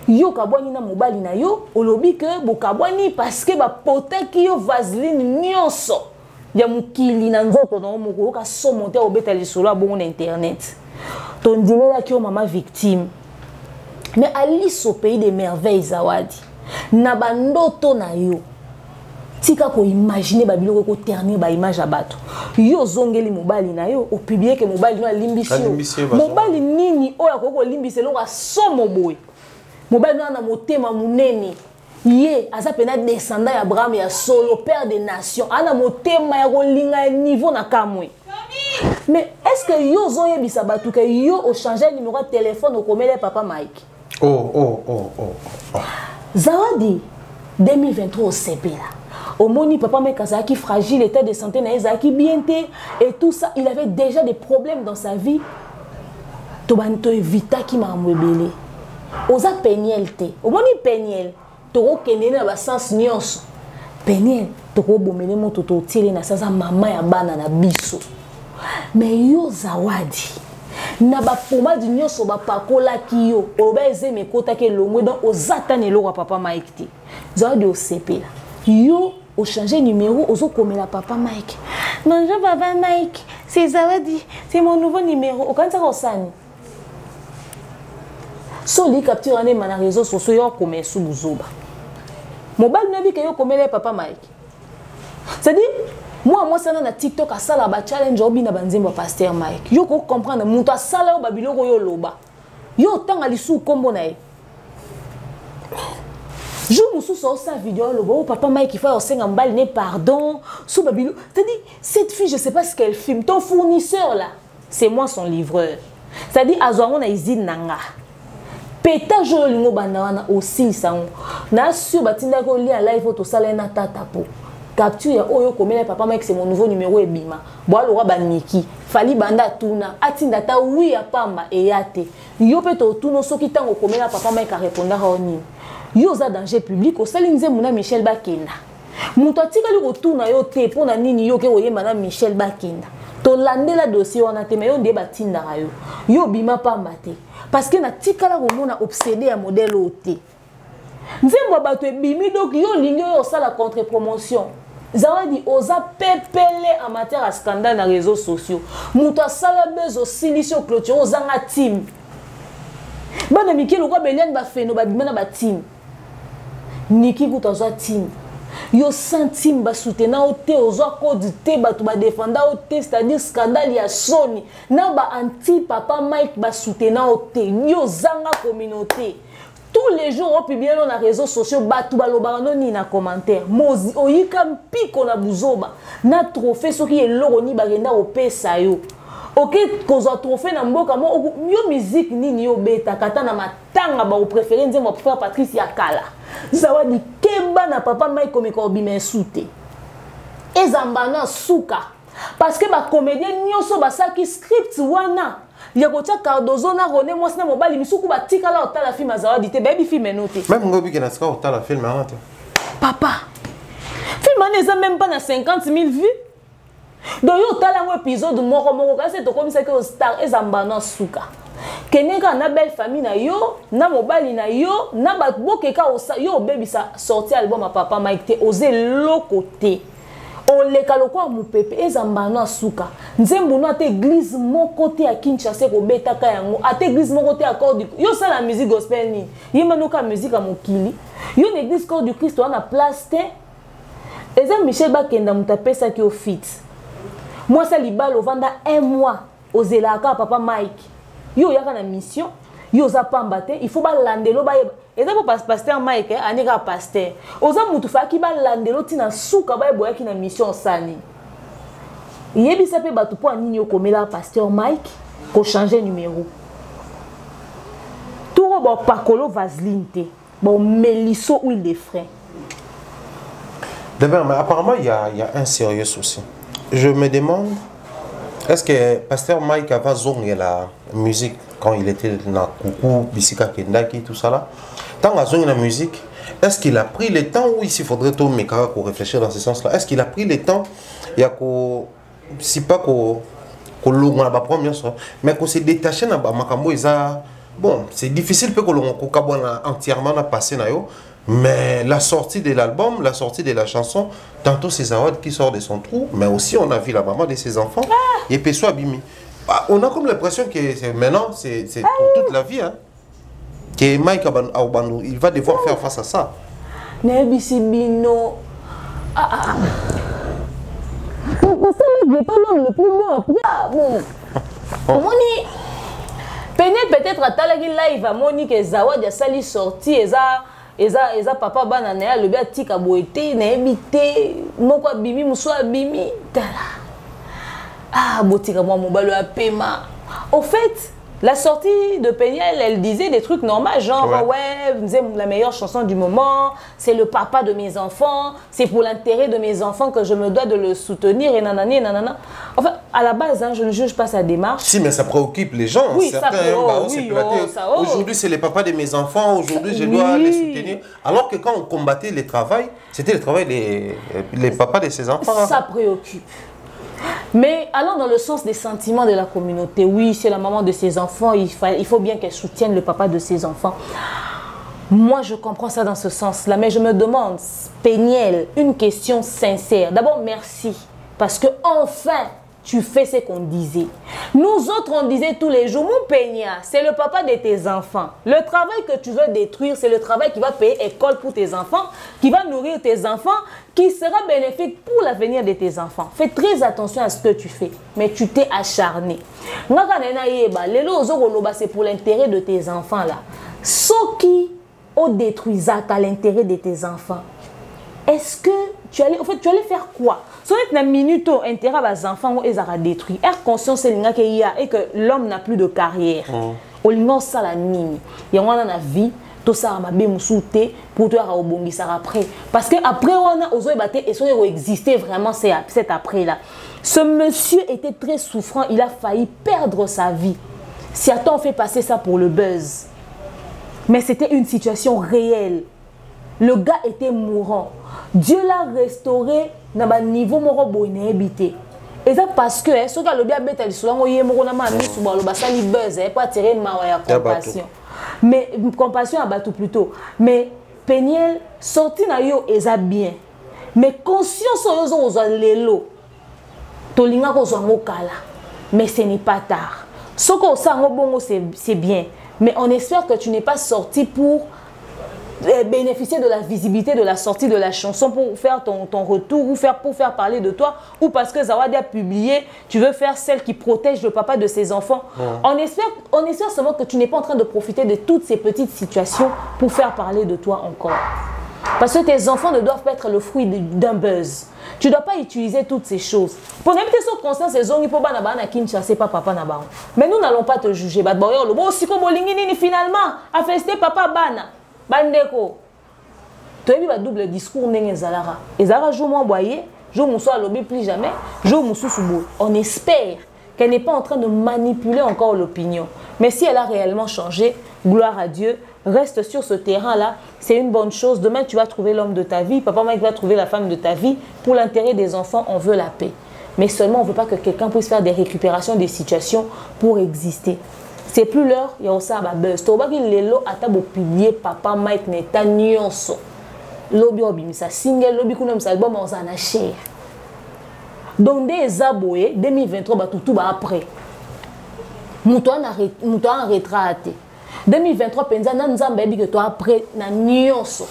S1: Yo ka boani na mobali na yo, au lobby que bokabwani parce que ba pote ki yo vaseline nyonso. Ya mukili na nzoto na moko ka somonter au beta lisolo bon internet. Ton dîner là qui est maman victime. Mais Alice au pays des merveilles Zawadi. Na bandoto na yo. Tika ko imaginer ba biloko ko ternir ba image abato. Yo zongeli mobali na yo o publier que mobali no limbisi. Mobali nini oya ko limbisi lo ka somo boy. Mobali na motema munene. Yé, aza pena descendant Abraham ya solo père des nations. Ana motema ya kolinga niveau na kamwe. Mais est-ce que yo zo yebisa batu ke yo o changer numéro de téléphone au komele papa Mike? Zawadi 2023 au CP là. Au moni papa Mike azaki fragile, état de santé na ezaki bien té et tout ça, il avait déjà des problèmes dans sa vie. To banto evita ki ma mwebele. oza Peniel te omoni Peniel toko kende na ba sens nyonso Peniel toko bomele moto to tiele na sasa mama ya bana na biso mais yo Zawadi na ba pomade nyonso ba pakola ki yo obeze mekota ke longwe donc ozata ne lo papa Mike te Zawadi osepela yo o changer numéro ozo komela papa Mike bonjour papa Mike c'est Zawadi c'est mon nouveau numéro okanza ko sani so li capture ane na réseaux sociaux yo komé sous buzoba mobile nabi ke yo komela papa Mike c'est-à-dire moi ça na TikTok a sala ba challenge obi na banzembo pasteur Mike yo ko comprendre muto a sala yo babiloko yo loba yo tanga lisu kombo na ye je me suis sur sa vidéo le bon papa Mike il faut au senga mbali ne pardon sous babilo c'est-à-dire cette fille je sais pas ce qu'elle filme ton fournisseur là c'est moi son livreur c'est-à-dire azwango na izine nanga pétage yo lingo banda wana aussi sango na sur batinda ko li en live to sala na tata po capture ya oyo komela papa Mike c'est mon nouveau numéro ebima bo alora baniki fali banda tuna atinda ta oui ya pamba e yate yo pe to tuno soki tango komela papa Mike a répondre a oni yo za danger public o sali nze muna Michel Bakenda muto atikali ko tuna yo te pona nini yo ke oyemba na Michel Bakenda to landela dossier wana te me yo nde batinda yo bima pamba te parce que na tikala ko mona obsédé à modèle oté nzembo bato ebimi donc yo lingi yo sala contre promotion Zawadi oza pepele en matière à scandale dans les réseaux sociaux muto sala bezo silisio clôture ozanga team bana mikelo ko belian ba feno ba bimana ba team Niki kutazwa team yo centime ba soutenir au te ozwa code te ba to ba défendre au te c'est-à-dire scandale ya Sony na ba anti papa Mike ba soutenir au te yo zanga communauté tous les jours on publie dans les réseaux sociaux batu balobano ni na commentaire mozi oyika mpiko na buzoba na trophée soki eloko ni bagenda opesa yo OK kozwa trophée na mboka mo yo musique nini yo beta kata na matanga ba préféré nzembo frère Patricia Kala Zawadi keba na papa Mike komeko bima soute ezambana suka parce que ba comédien nyonso basaki script wana ya kotia Cardozo na René Mwasi na mobali misuku batika la otala film Zawadi te baby film noté
S2: même ngobi ke na sika otala film arante
S1: papa film ane même pas na 50 000 vues donc yo otala un épisode moko kasi to comme ça que star ezambana suka keneka na belle famille na yo na mobali na yo na bokeka yo bebisa sorti album à papa Mike te oser lokote on le kaloko mu pepe ezambana suka nzembo no ate église moko te à Kinshasa ko betaka yango ate église moko te accord du yo ça la musique gospel ni yema no ka musique à mokili yo une église corps du Christ on a place te eza Michel Bakenda mutapesa ki au fit moi ça libalo vanda 1 mois ozelaka papa Mike yo yaka na mission yo za pamba te il faut ba landelo ba eza po pasteur Mike anika pasteur oza mutu faki ba landelo tina suka ba boyaki na mission sani yebisa pe batu po anini okomela pasteur Mike ko changer numéro tout bo pakolo vaseline te bon melisso huile de frein
S2: d'abord mais apparemment il y a un sérieux souci je me demande est-ce que pasteur Mike avait zongué la musique quand il était dans Coucou, Bisika Kendaki, tout ça là? Tant qu'il a zongué la musique, est-ce qu'il a pris le temps ou ici faudrait tout méca pour réfléchir dans ce sens-là? Est-ce qu'il a pris le temps? Il y a qu'au si pas qu'au l'on a première fois, mais qu'on s'est détaché dans Makambo, bon, c'est difficile que l'on entièrement passé na yo. Mais la sortie de l'album, la sortie de la chanson, tantôt c'est Zawad qui sort de son trou, mais aussi on a vu la maman de ses enfants, et puis soit Bimi. On a comme l'impression que maintenant, c'est pour toute la vie, hein, que Mike Aubandou, il va devoir faire face à ça.
S1: Nebisibino. C'est pas l'homme le plus beau après. Bon. Peignez peut-être à Talagi live à Monique et Zawad a sali sorti et eza papa bana na le bia tika boete na ebité moko bimi muso bimi tala ah botika moi mobalo ya pema au fait La sortie de Péniel, elle disait des trucs normaux, genre ouais, vous êtes la meilleure chanson du moment, c'est le papa de mes enfants, c'est pour l'intérêt de mes enfants que je me dois de le soutenir et nanani et nanana. Enfin, à la base, hein, je ne juge pas sa démarche.
S2: Si, mais ça préoccupe les gens.
S1: Oui, ça
S2: aujourd'hui, c'est les papas de mes enfants, aujourd'hui, je dois les soutenir. Alors que quand on combattait les travails, c'était le travail des papas de ses enfants.
S1: Ça préoccupe. Mais allant dans le sens des sentiments de la communauté, oui, c'est la maman de ses enfants, il faut bien qu'elle soutienne le papa de ses enfants. Moi, je comprends ça dans ce sens-là, mais je me demande, Péniel, une question sincère. D'abord, merci, parce que enfin, tu fais ce qu'on disait. Nous autres, on disait tous les jours, mon Pénia, c'est le papa de tes enfants. Le travail que tu veux détruire, c'est le travail qui va payer école pour tes enfants, qui va nourrir tes enfants, qui sera bénéfique pour l'avenir de tes enfants. Fais très attention à ce que tu fais, mais tu t'es acharné. C'est pour l'intérêt de tes enfants là. Ce qui ont détruit à l'intérêt de tes enfants. Est-ce que tu allais faire quoi? Si on est une minute où intérêt des enfants ils ont détruit, est conscience et que l'homme n'a plus de carrière. Au lieu ça la nini, il y a une vie. Tout ça m'a bien moussouté pour toi au bon après parce que après on a osé battre et ça existait vraiment cet après là. Ce monsieur était très souffrant, il a failli perdre sa vie. Si on fait passer ça pour le buzz, mais c'était une situation réelle. Le gars était mourant. Dieu l'a restauré dans un niveau moral habité. Et ça parce que ce gars le bien bête il soit on y est mourant na mis sur le bas ça li buzz pour attirer ma compassion. Mais compassion à Batou plutôt. Mais Péniel sorti na yo eza bien. Mais conscience aux lelo. Tolinga ko zongo kala. Mais ce n'est pas tard. Ce qu'on sango bongo c'est bien. Mais on espère que tu n'es pas sorti pour bénéficier de la visibilité de la sortie de la chanson pour faire ton retour ou pour faire parler de toi ou parce que Zawadi a publié, tu veux faire celle qui protège le papa de ses enfants. On espère seulement que tu n'es pas en train de profiter de toutes ces petites situations pour faire parler de toi encore. Parce que tes enfants ne doivent pas être le fruit d'un buzz. Tu ne dois pas utiliser toutes ces choses. Pour n'importe quelle conscience, c'est zone pour banana Kinshasa, c'est pas papa naba. Mais nous n'allons pas te juger. Finalement, a festé papa bana. Bandeko, tu as vu le double discours n'engezalera. Ezara joue mon boyer, joue mon soir lobby plus jamais, joue mon sous-sous-boule. On espère qu'elle n'est pas en train de manipuler encore l'opinion. Mais si elle a réellement changé, gloire à Dieu, reste sur ce terrain-là, c'est une bonne chose. Demain, tu vas trouver l'homme de ta vie, papa Mike va trouver la femme de ta vie. Pour l'intérêt des enfants, on veut la paix. Mais seulement, on ne veut pas que quelqu'un puisse faire des récupérations des situations pour exister. C'est plus l'heure, il y a aussi un buzz. Tu vois qu'il est là, à publier papa Mike Neta Nyonso. Lobby obimisa single, lobby kunom sa album en zana cher. Donc des aboyés 2023 ba tout ba après. Muto en retraité. 2023 penza na nzamba bi que toi après na Nyonso.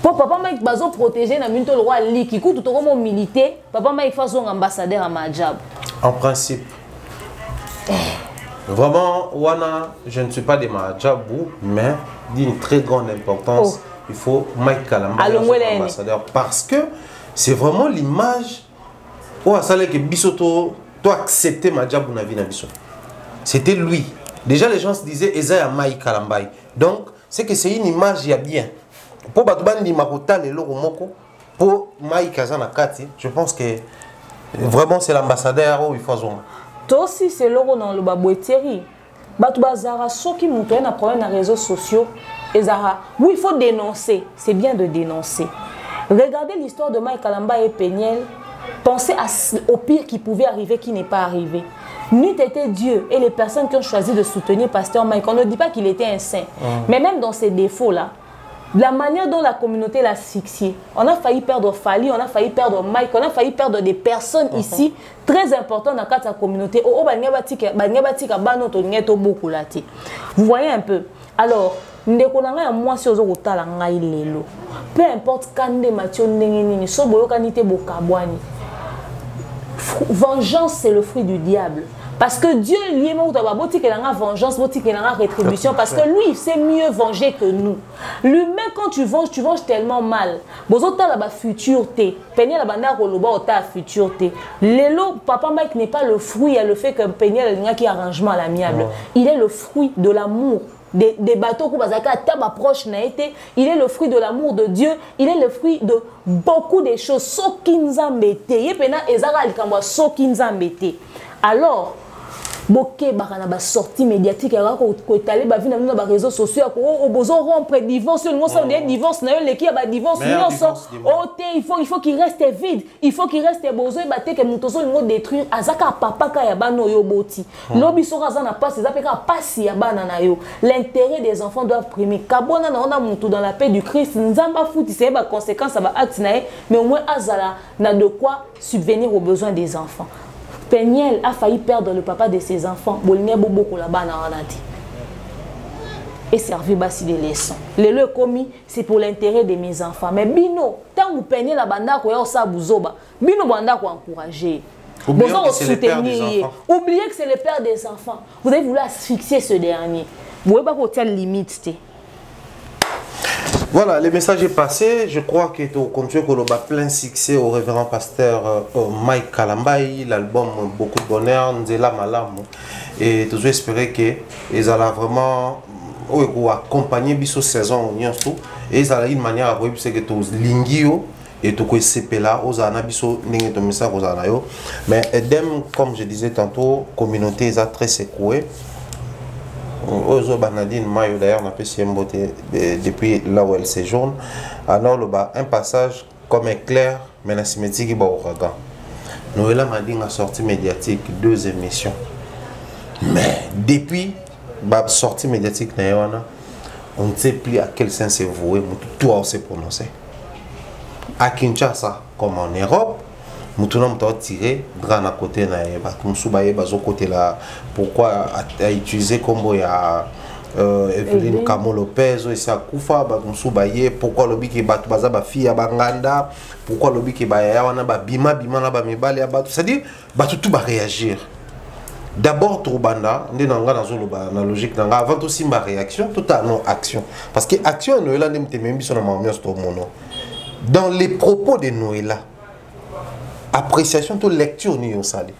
S1: Pour papa Mike bazo protéger na minto le roi liki ku tout comme militaire, papa Mike façon ambassadeur à Majab.
S2: En principe. Vraiment, Wana, je ne suis pas de Majabou, mais d'une très grande importance. Il faut Mike Kalamba, ambassadeur, parce que c'est vraiment l'image où que Bisoto doit accepter Majabou na vie na Bisoto. C'était lui. Déjà, les gens se disaient Ezaya Mike Kalambai. Donc, c'est que c'est une image, il y a bien. Pour Batubandi Makota, les Loromoko, pour Mike Kazana Kati, je pense que vraiment c'est l'ambassadeur où il faut zoom.
S1: Toi aussi, c'est l'euro dans le baboueteri. Batubazara, ceux qui montent un problème dans les réseaux sociaux, oui, il faut dénoncer. C'est bien de dénoncer. Regardez l'histoire de Mike Kalamba et Péniel. Pensez au pire qui pouvait arriver, qui n'est pas arrivé. N'eût été Dieu et les personnes qui ont choisi de soutenir Pasteur Mike. On ne dit pas qu'il était un saint. Mais même dans ces défauts-là, la manière dont la communauté l'a asphyxié, on a failli perdre Fali, on a failli perdre Mike, on a failli perdre des personnes ici très importantes dans la communauté. Vous voyez un peu. Alors, peu importe vengeance, c'est le fruit du diable. Parce que Dieu lui est mort d'abord qu'il a vengeance, qu'il a rétribution, parce que lui il sait mieux venger que nous. Lui-même quand tu venges tellement mal. Bozota la ba futur té. Peigner la banda koloba ota futur té. Lelo papa Mike n'est pas le fruit, il y a le fait que Peigner la qui arrangement à l'amiable. Il est le fruit de l'amour. Des bateaux qui approche n'a été, il est le fruit de l'amour de Dieu, il est le fruit de beaucoup de choses. Alors, boké bakana ba sortie médiatique ya ko étaler ba vie na ba réseaux sociaux ko bozo rompre divorce nous ça des divorce na yo leki ba divorce il faut qu'il reste vide, il faut qu'il reste bozo ba te que mutozo ngo détruire azaka papa ka ya bano yo boti lobi sora za na passe zapeka passe ya bana na yo. L'intérêt des enfants doit primer kabona na ona mutu dans la paix du Christ nzamba futi c'est ba conséquence ba acte na mais au moins azala na de quoi subvenir aux besoins des enfants. Peniel a failli perdre le papa de ses enfants. Et servir basi des leçons. Le lieu commis, c'est pour l'intérêt de mes enfants. Mais Bino, tant que vous peignez la banda, vous avez Bino banda pour encourager.
S2: Oubliez que c'est le père des enfants.
S1: Oubliez que c'est le père des enfants. Vous avez voulu asphyxier ce dernier. Vous ne pouvez pas qu'on tienne limite.
S2: Voilà, le message est passé. Je crois que tu continues qu'on a plein succès au révérend pasteur Mike Kalambaï, l'album Beaucoup de bonheur, Nzela Malam. Et tu espérer que ils allaient vraiment accompagner biso saison et ils allaient une manière à voir que tu lingio et tu connais CP là aux anabiso n'engé ton message aux anayo. Mais edem comme je disais tantôt, communauté est très secouée. Ozo Banadine Mayo d'ailleurs n'a pas si beauté depuis là où elle séjourne. Alors un passage comme éclair mais la symétrie qui va au regard. Noëlla Madine a sorti médiatique 2 émissions. Mais depuis la sortie médiatique on ne sait plus à quel sens c'est voué, tout a s'est prononcé. À Kinshasa comme en Europe, nous avons tiré grand à côté nous côté là pourquoi utiliser comme il y a Evelyne Kamo Lopez et ça Koufa pourquoi le biki bat baza ba fille à Banganda pourquoi le biki ba ya wana ba bima na ba mibali ya batu c'est-à-dire tout va réagir d'abord trop banda ndé nanga na logique nanga avant aussi ma réaction tout à non action parce que action Noëlla n'aime même biso na ambiance to mono dans les propos de Noëlla appréciation de lecture ni au salé.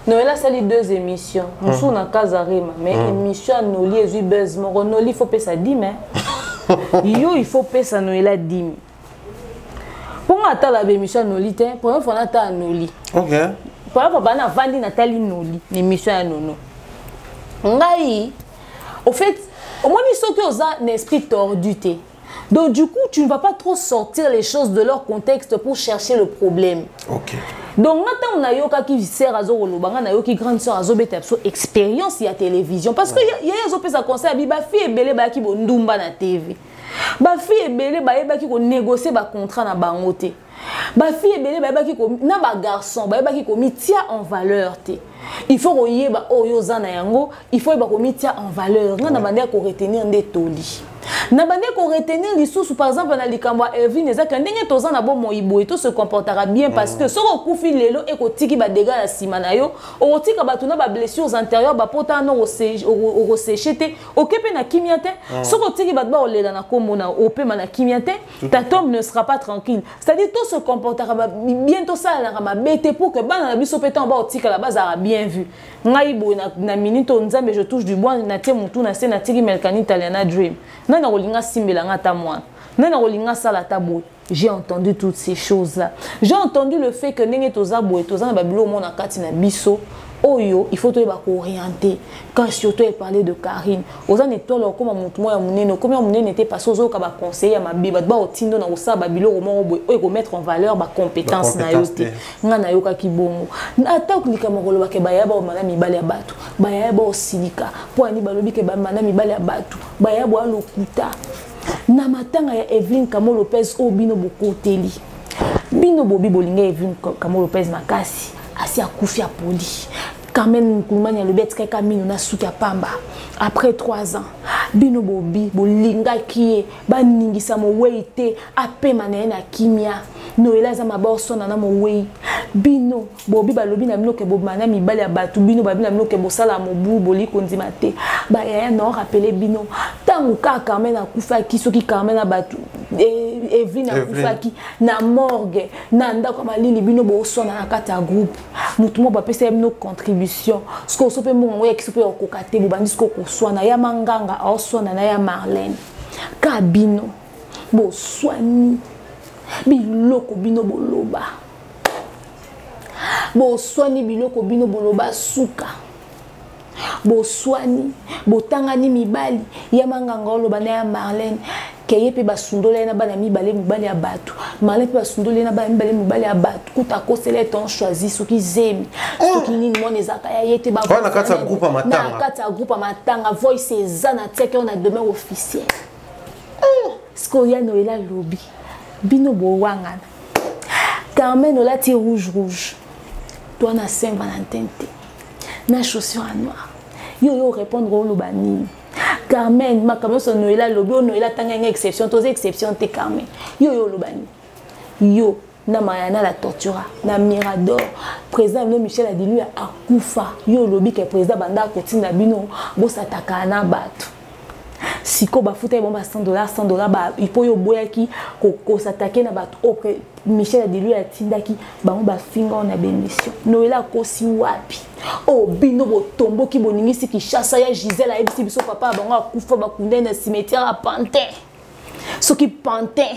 S1: Noëlla sali 2 émissions. Nous sommes dans Kazarima, mais émission Noli et Buzz. Noli il faut payer ça 10 mais il faut payer ça Noëlla 10. Pour attendre la émission Noli, pour un fois attendre Noli.
S2: OK.
S1: Pour un fois bana vandi Nathalie Noli, l'émission à Nono. Ngai au fait, au moins ils sont que aux un esprit tordu. Donc du coup, tu ne vas pas trop sortir les choses de leur contexte pour chercher le problème.
S2: OK.
S1: Donc maintenant on a yoka qui sert à Zorolobanga na yoki grande sœur azobeta so expérience ya télévision parce que y a zo pesa conseil abi ba fille ebele ba ki bo ndumba na TV. Ba fille ebele ba yeba ki ko négocier ba contrat na bango te. Ba fille ebele ba yeba ki ko na ba garçon ba yeba ki ko mitia en valeur te. Il faut oyeba oyo zana yango, il faut yeba ko mitia en valeur. Ngana bande ko retenir ndetoli. Na bande ko retenir lisusu par exemple na likambwa Evelyne ezaka ndenge toza na bo moyibo et tout se comportera bien parce que soko kufi lelo e ko tiki ba dégâts na sima na yo o tika batuna ba blessures antérieures ba pota no o sécher okepe na kimia te soko tiki ba ba olela na komona opema na kimia te ta tombe ne sera pas tranquille c'est-à-dire tout se comportera bientôt ça na ma bête pour que bana na biso peta ba otika la base a bien vu ngai bo na minute nzambe je touche du bois na tie mutu na se na tiki Melkani Italiana Dream na rolinga simbelanga ta moi na rolinga sala ta boy. J'ai entendu toutes ces choses là. J'ai entendu le fait que ndenge toza boy toza na babilo mona kati na biso oyo il faut te ba orienter quand surtout elle parlait de Karine oza netolo comme mutu moya munene comme munene n'était pas sozo ka ba conseiller ma biba ba otindo na osa babilo mo boy oyo ko mettre en valeur ba compétence na yote nga na yoka kibongo ata kulika mokolo ba ke ba yaba o mana mibale ya batu ba yaba o silika po ani balobi ke ba mana mibale ya batu ba yaba lokuta na matanga ya Evelyne Kamo Lopez o bino bokoteli bino bobi bolinga Evelyne Kamo Lopez makasi asi akufi a poli Carmen Nkoumani le bet kaka mino na suka pamba après 3 ans bino bobi bolinga kié ba ningisa mo weite apema na kimia Noela za maboso na mowei bino bobi balobi na bino ke bobana mibali ya batu bino babi na bino ke bosala mobu boli kondima te ba ya no rappeler bino tangu ka Carmen akufaki soki Carmen na batu Evelyne akufaki na morgue na ndako malili bino bosona na kata ya groupe mutu mo ba pesa bino contribution sko so pe mo ya kiso pe okokate bo bandi sko koswana ya manganga oswana na ya Marlène ka bino bo swani biloko bino boloba bo swani biloko bino boloba suka bo swani botangani mibali ya manganga oloba na ya Marlène keye pe basundole na bana mibale ya batu Marlène pe basundole na bana mibale ya batu kuta kosele ton choisi soki zemi soki nini mona ezaka ya yete ba
S2: na kata groupe matanga
S1: na kata groupe matanga voice ezana teke on a demain officiel sko ya Noela lobi bino bo wangana Carmen olati rouge toi na Saint-Valentin na chaussure noire yo répondre au lobani Carmen ma Carmen so Noela lobi o Noela tanga une exception tous exception te Carmen yo lobani yo na Mariana la tortura na Mirador président no Michel Adilu akufa yo lobi ke président banda kotinda bino bo sataka na batu siko bafuta bon $100 ba ipo yo boyaki ko s'attaquer na bato auprès Michel Adilu atindaki bango ba finga na bémission Noela kosi wapi oh bino botombo ki boningisi ki chassa ya Gisèle a ebisi biso papa bango akufa bakunda na cimetière à Pantin soki Pantin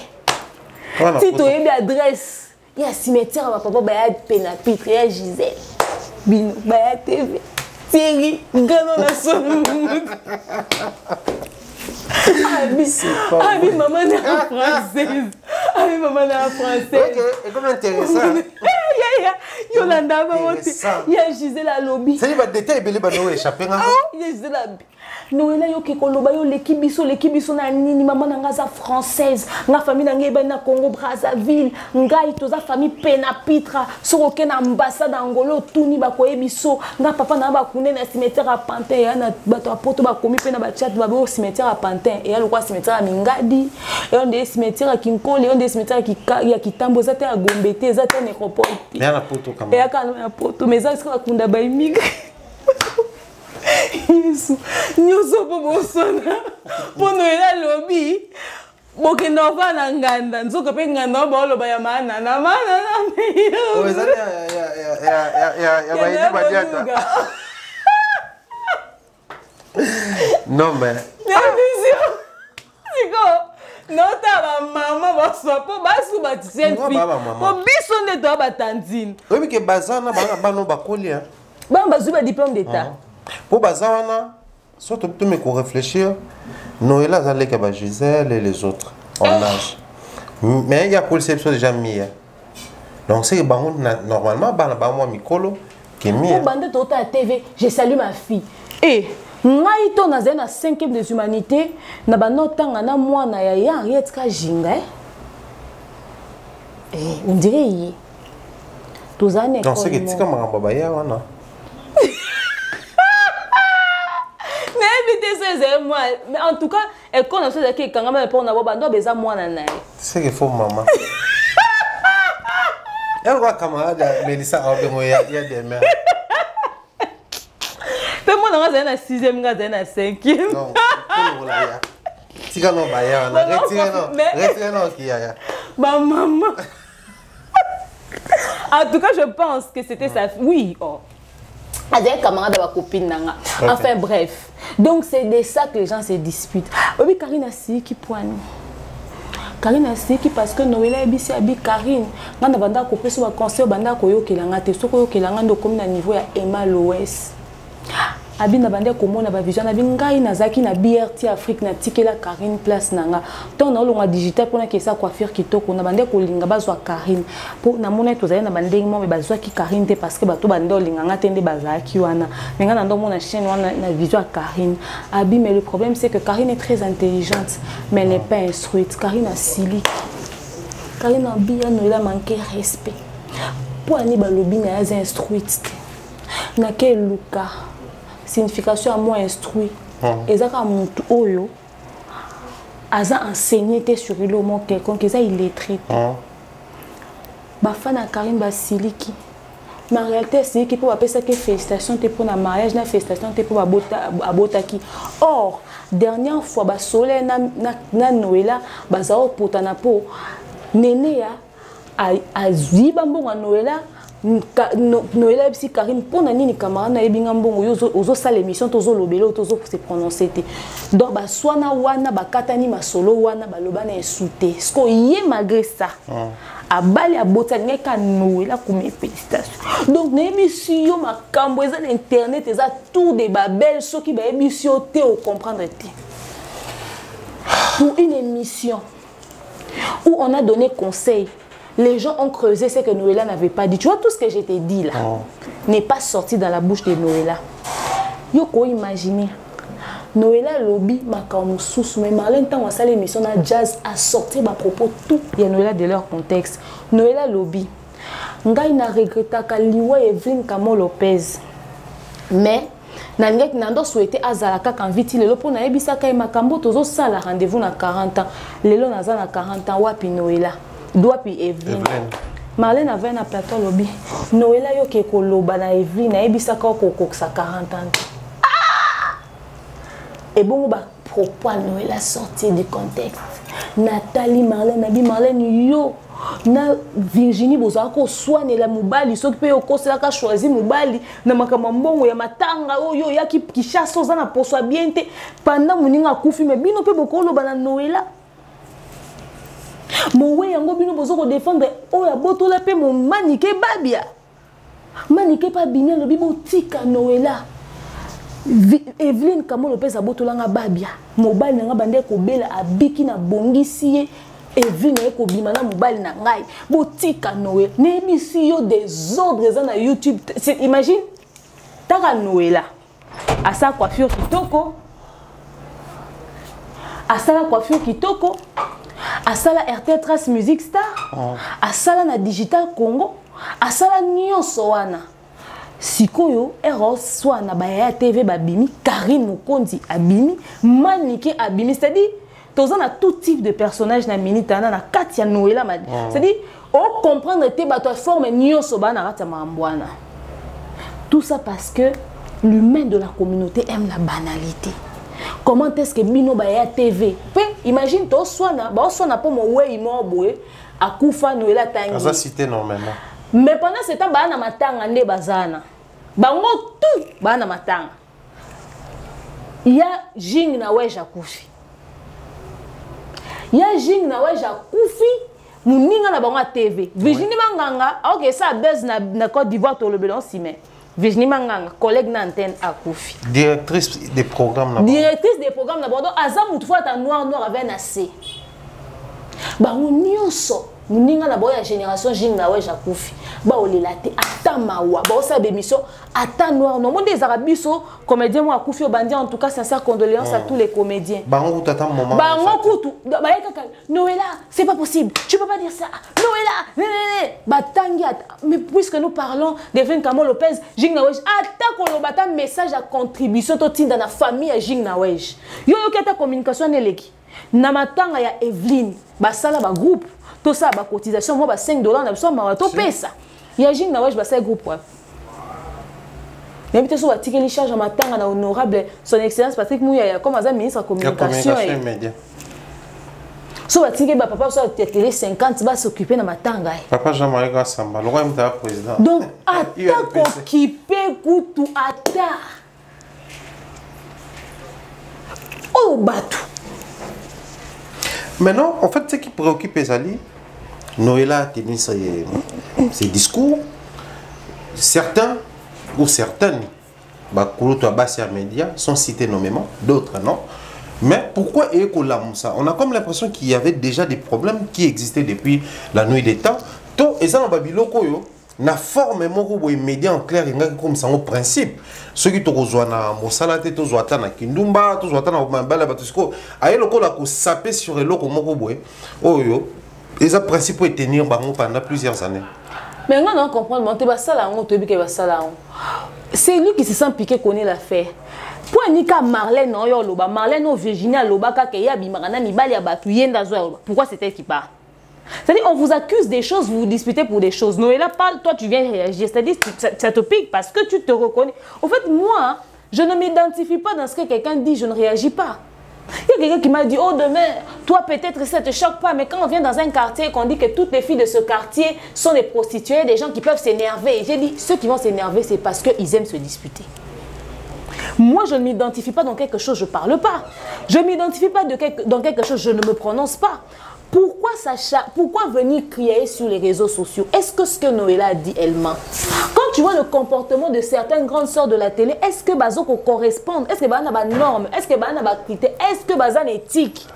S1: si to yebi adresse ya cimetière ba papa ba ya Pénapitre ya Gisèle bino ba ya TV série gano na sonu Abi maman est française. Abi maman est française.
S2: Ok, et comme intéressant.
S1: Yolanda il y a Gisèle à lobby.
S2: C'est les détails belé ba no échapper nga.
S1: Il y a Gisèle à Noela yo ke koloba yo l'équipe biso na nini maman nga za française. Nga famille na ngeba na Congo Brazzaville. Nga itoza famille Pénapitre. Soko ke na ambassade Angola tuni ba ko ebiso. Nga papa na ba kunde na cimetière à Pantin ya na bato apoto ba komi pe na ba chat ba bo cimetière à Pantin. Et ya lokwa cimetière à Mingadi. Et on des cimetière à Kinkole, on des cimetière à Kitambo, ça à Gombete, ça à Nécropole.
S2: Et à la poto quand même.
S1: Et à la poto, mais ça c'est quoi qu'on a ba immigrer. Yesu, nyoso po bosona. Po Noela lobby. Boke nova na nganda, nzoka pe nganda ba oloba ya mana na meyo.
S2: Oh, ezali ya ba idi badiata. Non mais.
S1: Non, ta maman va s'appeler, va sous bâtisseur fille. Pour biso ne doit pas tantine.
S2: Oui, mais que bazana ba no ba colia.
S1: Ba bazou ba diplôme d'état.
S2: Pour bazana, surtout tu me ko réfléchir. Noela za leka ba Gisèle et les autres en âge. Mais il y a conception déjà mis. Donc c'est bango normalement ba moi mikolo qui mis.
S1: Pour bande tota à TV, je salue ma fille. Et ngai to na zena 5e des humanités na banotanga na mwana ya Henriette Kajinga on dirait yi tozane
S2: non c'est que tika mangamba ba ya wana
S1: mais c'est moi mais en tout cas elle connaît ça que quand même pour na bando beza mwana na
S2: c'est que faut maman elle voit camarade Melissa Obengo ya des mères.
S1: Moi, je suis na 6e, je suis na 5e.
S2: Non, tu non baya, retire non qui ya.
S1: Ma maman. En tout cas, je pense que c'était sa fille. Oui, oh. Avec camarade de ma copine nanga. Enfin bref. Donc c'est de ça que les gens se disputent. Oui, Karine a qui poigne. Karine a qui parce que Noela ebisi abi Karine. Ngana banda ko peso ba conseil banda ko yokelanga te soko yokelanga ndo comme na niveau ya Emma Loès. Abi na bande komona ba vision na bingai na zaki na BRT Afrique na tikela Karine place nanga ton na longa digital pona ke sa coiffure kitoko na bande ko linga bazwa Karine po na mona tozali na bande mo bazwa ki Karine te parce que bato bande linga nga tende bazaki wana menga na ndo mona chaîne wana na vision Karine abi mais le problème c'est que Karine est très intelligente mais elle n'est pas instruite. Karine a sili Karine a bien Noela manqué respect po ani balobi na ya instruite na ke luka signification à moi instruit. Et ça quand mon oyo a enseigné sur le mot quelqu'un qui est illettré. bafana Karim Basiliki. Mais en réalité, c'est qui peut appeler ça que félicitations pour le mariage, na félicitations pour abotaki. Or, dernière fois, ba soleil na Noëlla, ba zao potana po nene a ziba mbongo Noëlla. Noëlla bisi Karim pour nani ni camarade na ebinga mbongo ozo sala émission tozo lobelo tozo se prononcer te. Donc ba swana wana ba katani masolo wana ba lobana esouté. Ce qu'on y malgré ça. A bali a botani ka Noëlla comme félicitations. Donc na émission ma kambo eza internet eza tout de babel ceux qui ba émission te au comprendre te. Pour une émission où on a donné conseil. Les gens ont creusé ce que Noëlla n'avait pas dit. Tu vois, tout ce que je t'ai dit là n'est pas sorti dans la bouche de Noëlla. Yoko imaginer. Noëlla lobby makamoussous mais Marlène tant on salle émission na jazz a sorti ma propos tout il y a Noëlla de leur contexte. Noëlla lobby. Ngai na regretta ka liwa Evelyne Kamo Lopez. Mais nangek nando souhaité azalaka quand vite lelo pour na ebisa ka makambo tozo sala rendez-vous na 40 ans. Lelo naza na 40 ans wapi Noëlla. Doit Evelyne. Marlène avait un plateau lobby. Noëlla yo ke koloba na Evelyne na ebisa ka kokoksa 40 ans. Et bon ba propos Noëlla sorti du contexte. Nathalie Marlène nabi Marlène yo na Virginie bozako soane la mobali so pe yo kosela ka choisir mobali na makama mbongo ya matanga oyo ya ki chasse oza na poso bien te pendant muninga kufi me bino pe bokoloba na Noëlla. Mowe yango bino bozo ko défendre oya botola pe mon manike babia manike pa bino lobi botika Noëlla Evelyne Kamo Lopez abotola nga babia mobali nga bande ko bela abiki na bongisi Evelyne ko bima na mobali na ngai botika Noëlla nebisi yo des ordres na YouTube imagine taka Noëlla asa coiffure kitoko asala RT Trace Music Star asala na Digital Congo asala nyonso wana sikoyo Eros swana baya TV babimi Karim Mukonzi abimi Manike abimi c'est-à-dire toza na tout type de personnage na minita na kati ya Noëlla c'est-à-dire on comprendre te bato forme nyonso bana kati ya mambwana tout ça parce que l'humain de la communauté aime la banalité. Comment est-ce que Bino Baya TV? Imagine toi, soit pour mon way immobile, à Koufa Noëlla Tangi.
S2: Ça cité normalement.
S1: Mais pendant ce temps, Bana Matanga ne bazana. Bango tout Bana Matanga. Il y a Jing Naweja Koufi. Il y a Jing Naweja Koufi. Mouninga na bango TV. Virginie Manganga, ok, ça buzz na Côte d'Ivoire to le belon si mais. Virginie Manganga, collègue d'antenne à Koufi.
S2: Directrice des programmes.
S1: Directrice des programmes d'abord. Azam toutefois ta noir avec un AC. Bah on nyonso. Muninga na boya génération Jing na weja Koufi. Bah on les laté ata mawa. Bah on sa bémission ata noir. Non mon des arabiso comédien moi Koufi au bandit en tout cas sincère condoléances à tous les comédiens.
S2: Bah on t'attend moment.
S1: Bah on koutou. Bah Noëlla, c'est pas possible. Tu peux pas dire ça. Noëlla. Bah tangi mais puisque nous parlons d'Evelyne Kamo Lopez, Jing na weja ata kolobata message à contribution to dans la famille à Jing na weja. Yo keta communication neleki. Na matanga ya Evelyne, ba sala ba groupe. Tout ça, la cotisation, moi, $5, on a besoin de ça. Il y a une groupe. Mais tu as dit que charge en matin, on a honorable son excellence Patrick Mouya, comme ministre de la communication. So tu as papa soit télé 50 va s'occuper de matanga.
S2: Papa Jean-Marie Gassamba, le roi est président.
S1: Donc, attaque occupé koutou atta. Oh, batou.
S2: Maintenant, en fait, ce qui préoccupe Ezali, Noëlla a tenu ses discours. Certains ou certaines, médias sont cités nommément, d'autres non. Mais pourquoi ça? On a comme l'impression qu'il y avait déjà des problèmes qui existaient depuis la nuit des temps. To ezana babiloko yo na forme moko boy média en clair ngaki comme ça au principe. Ceux qui tozwa na mosala te tozwa ta na kindumba, tozwa ta na mambala batusiko, ayeloko la ko saper sur eloko moko boy. Oyo les principaux et tenir bango pendant plusieurs années.
S1: Mais on doit comprendre, c'est lui qui se sent piqué connaît l'affaire. Pour Nika Marlène no loba, Marlène no Virginia loba ka ke ya bimana mibali ya batu yenda zo. Pourquoi c'était qui part? C'est-à-dire, on vous accuse des choses, vous vous disputez pour des choses. Noëlla parle, toi, tu viens réagir. C'est-à-dire, ça te pique parce que tu te reconnais. En fait, moi, je ne m'identifie pas dans ce que quelqu'un dit, je ne réagis pas. Il y a quelqu'un qui m'a dit, oh, demain, toi, peut-être ça ne te choque pas, mais quand on vient dans un quartier et qu'on dit que toutes les filles de ce quartier sont des prostituées, des gens qui peuvent s'énerver. J'ai dit, ceux qui vont s'énerver, c'est parce qu'ils aiment se disputer. Moi, je ne m'identifie pas dans quelque chose, je ne parle pas. Je ne m'identifie pas dans quelque chose, je ne me prononce pas. Pourquoi venir crier sur les réseaux sociaux? Est-ce que ce que Noëlla a dit, elle ment? Quand tu vois le comportement de certaines grandes sœurs de la télé, est-ce que Bazoko correspond? Est-ce que Bazana a des normes? Est-ce que Bazana a des critères? Est-ce que Bazana éthique?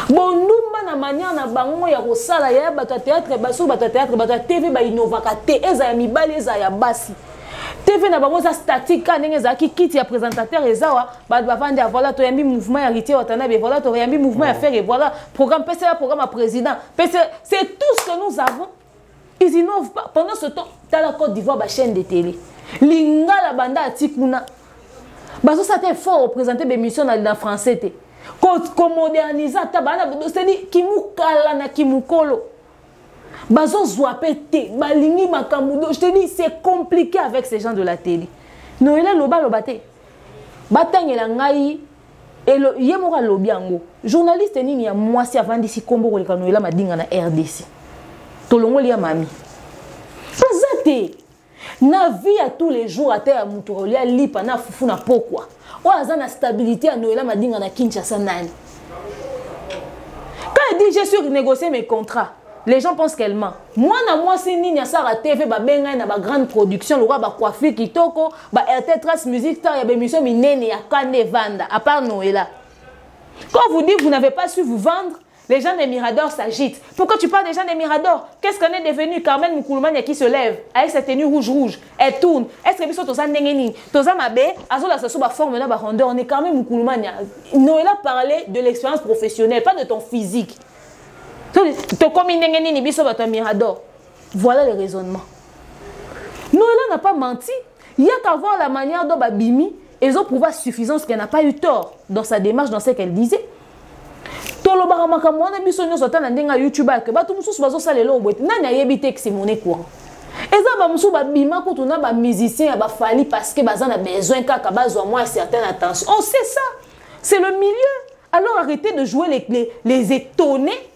S1: Bon, nous, na manière na bango ya kosala ya bato théâtre baso bato théâtre bato TV ba innovaka te eza ya mibali eza ya basi. TV na bango za statique ka ndenge za ki kiti ya présentateur ezawa ba bavande voilà to yambi mouvement ya ritier watana be voilà to yambi mouvement ya faire et voilà programme PCA programme à président c'est tout ce que nous avons. Ils innovent pas pendant ce temps dans la Côte d'Ivoire ba chaîne de télé lingala banda atikuna baso ça te fort représenter des missions dans français te ko moderniser ta bana c'est qui mukala na kimukolo. Bazo zouapete, balingi makamudo. Je te dis, c'est compliqué avec ces gens de la télé. Noëlla loba lobate. Batang la ngai et le yemora lobiango. Journaliste nini ya mwasi avant d'ici kombo ko Noëlla madinga na RDC. Tolongo lia mami. Azate. Na vie à tous les jours à terre muturolia lipa na fufu na pokwa. O azana stabilité à Noëlla madinga na Kinshasa nani. Quand elle dit j'ai su négocier mes contrats. Les gens pensent qu'elle ment. Moi, c'est Nini Sara TV, benga na ba grande production, le roi ba coiffure kitoko, ba RT Trace Musique, il y a des émissions minene ya kane vanda, à part Noëlla. Quand vous dites que vous n'avez pas su vous vendre, les gens des Miradors s'agitent. Pourquoi tu parles des gens des Miradors? Qu'est-ce qu'on est devenu? Carmen Moukoulmania qui se lève avec sa tenue rouge, elle tourne. Est-ce que biso toza ndengeni, toza mabe, azola sa souba forme na ba rondeur, on est Carmen Moukoulmania. Noëlla parlait de l'expérience professionnelle, pas de ton physique. Voilà le raisonnement. Noëlla n'a pas menti. Il y a qu'à voir la manière dont Babimi, ils ont prouvé suffisance qu'elle n'a pas eu tort dans sa démarche, dans ce qu'elle disait. On sait ça. C'est le milieu. Alors arrêtez de jouer les étonnés.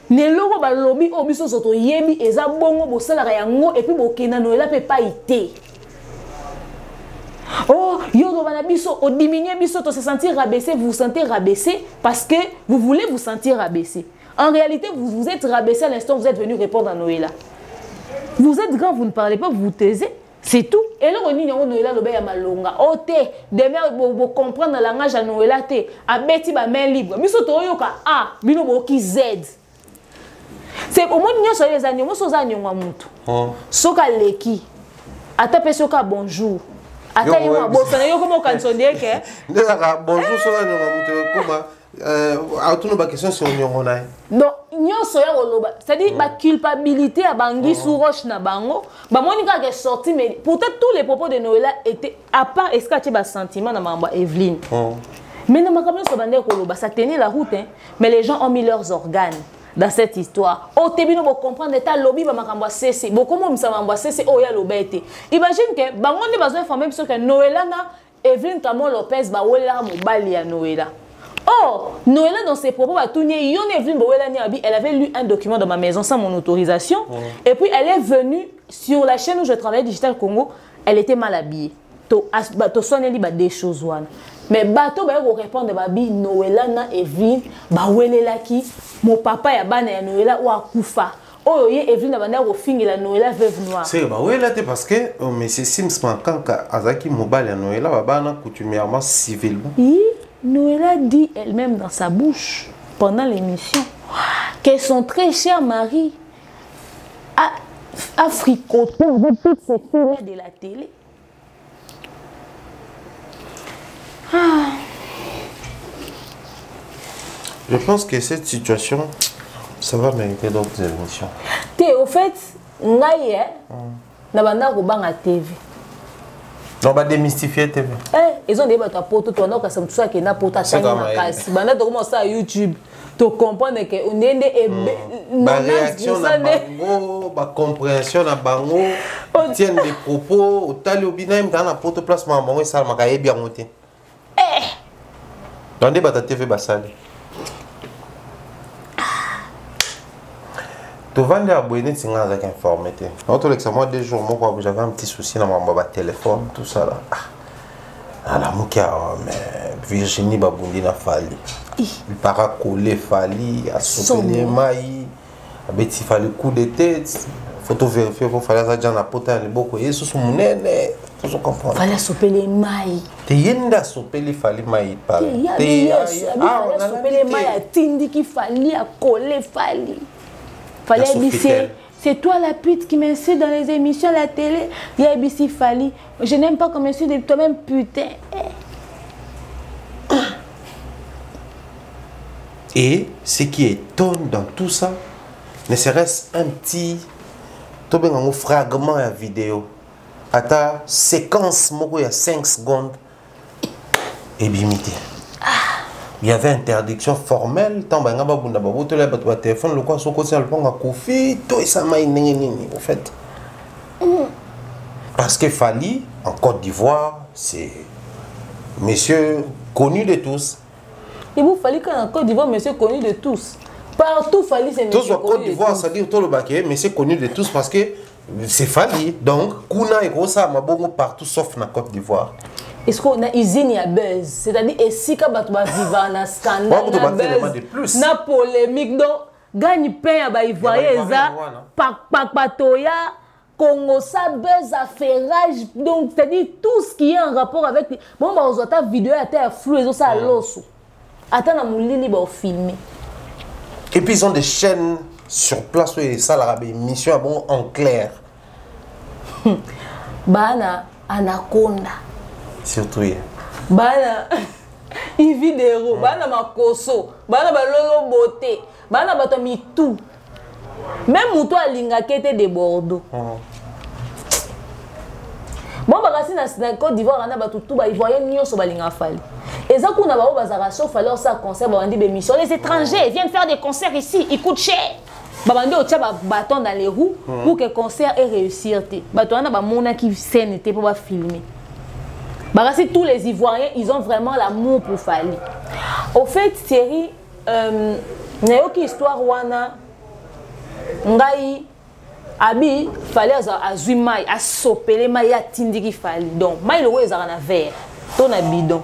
S1: Ne loro ba lobi obiso soto yebi eza bongo bosala yango et puis bokena Noëlla peut pas ité. Oh, yo do bana biso o diminuer biso to se sentir rabaissé, vous vous sentez rabaissé parce que vous voulez vous sentir rabaissé. En réalité, vous vous êtes rabaissé à l'instant où vous êtes venu répondre à Noëlla. Vous êtes grand, vous ne parlez pas, vous vous taisez. C'est tout. Et là, on dit que Noëlla lobe ya malonga. Oh te, demain vous comprendre le langage à Noëlla te, a beti ba main libre. Biso to yoka A, bino boki Z. C'est au moins les animaux sont animaux mutu. Soka leki. Ata pesoka bonjour. Ata yimo bosana yo comme kansonde ke.
S2: Ndaka bonjour soka animaux mutu comment autono ba question sur nyongona.
S1: Non, nyonso ya loba. C'est-à-dire ba culpabilité à bangi sous roche na bango. Ba monika qui est sorti mais pourtant tous les propos de Noëlla étaient à part escacher ba sentiment na mamba Evelyne. Mais na makambo so bande ko loba ça tenait la route hein. Mais les gens ont mis leurs organes dans cette histoire. Au début, nous comprendre l'état lobby ba makambo cessé. Beaucoup de gens makambo cessé oh ya lobete. Imagine que bango ndi besoin informer sur que Noëlla na Evelyne Kamon Lopez ba wela mobali ya Noëlla. Oh, Noëlla dans ses propos ba tourner yon Evelyne ba wela ni abi, elle avait lu un document dans ma maison sans mon autorisation et puis elle est venue sur la chaîne où je travaillais Digital Congo, elle était mal habillée. To soneli ba des choses wana. Mais bato ba répondre babi Noëlla na Evelyne ba welela ki mon papa ya bana ya Noëlla ou akufa. Oh ye Evelyne na bana ko fingela Noëlla veuve noire.
S2: C'est ba welela te parce que monsieur Sims Makanka azaki mobile ya Noëlla ba bana coutumièrement civilement.
S1: Noëlla dit elle-même dans sa bouche pendant l'émission que son très cher mari a fricoté avec toutes ces filles de la télé.
S2: Je pense que cette situation, ça va mériter d'autres émotions.
S1: Au fait, ngaye na banda ko banga TV.
S2: Non, bah démystifier TV.
S1: Ils ont des bateaux à poto, toi, non, ça me touche qui n'a pas ta chaîne ma casse. Bah, là, tu commences à YouTube. Tu comprends que on est
S2: ma réaction na bango, ma compréhension na bango, tient des propos, au tali au binaim dans la poto place ma bango et ça m'a caillé bien monté. Dans des bateaux TV basali. Tu vas aller abonner si on a informé. Autre l'examen des jours, moi j'avais un petit souci dans mon téléphone, tout ça là. Alors moi mais Virginie Babundi na fali. Il para coller fali, à sauver les mailles, avec il fallait coup de tête. Photo vérifier pour faire ça dans la pote les beaucoup et sous mon nez, tout comprendre.
S1: Fallait sauver les mailles.
S2: T'es yenda sauver les fali mailles par.
S1: T'es sauver les mailles à tindi qui fallait à coller fali. Fallait bisser. C'est toi la pute qui m'insulte dans les émissions à la télé. Il y a ici Fali. Je n'aime pas qu'on m'insulte de toi-même, putain.
S2: Et ce qui étonne dans tout ça, ne serait-ce un petit fragment de vidéo. À ta séquence, il y a 5 secondes. Et bimité. Il y avait interdiction formelle tant que le téléphone le quoi son côté le pont à Kofi tout ça m'a au fait parce que Fali en Côte d'Ivoire c'est monsieur connu de tous.
S1: Il vous fallait qu'en Côte d'Ivoire monsieur connu de tous partout Fali c'est monsieur
S2: connu de tous. Côte d'Ivoire ça dit tout le baquet monsieur connu de tous parce que c'est Fali donc Kuna et gros ça m'a beaucoup partout sauf na Côte d'Ivoire. Est-ce qu'on a usine à buzz? C'est-à-dire, et si quand tu vas vivre un scandale, na polémique, donc, gagne pain à Ivoirien, Patoya, Congo, ça buzz, affairage, donc, c'est-à-dire, tout ce qui est en rapport avec. Bon, bah, on a ta vidéo à terre flou, et ça, l'os. Attends, on a libre au filmer. Et puis, ils ont des chaînes sur place où ils ça, la émission bon, en clair. Bana, Anaconda. Surtout hier. Bana, il vidéo, bana makoso, bana balolo beauté, bana batomi tout. Même mouto alinga kete de Bordeaux. Bon bagasi na Côte d'Ivoire ana batu tout ba ivoirien nyonso balinga fali. Et ça qu'on a ba bazara so fallait ça concert ba bandi be mission. Les étrangers viennent faire des concerts ici, ils coûtent cher. Ba bandi o tia ba bâton dans les roues pour que le concert ait réussir té. Bato ana ba mona qui scène té pour ba filmer. Parce tous les Ivoiriens, ils ont vraiment l'amour pour Fali. Au fait, Thierry, il y a une histoire wana ngai abi fallait azui mai a sopele mai a tindiki Fali. Donc mai le weza na verre, ton bidon.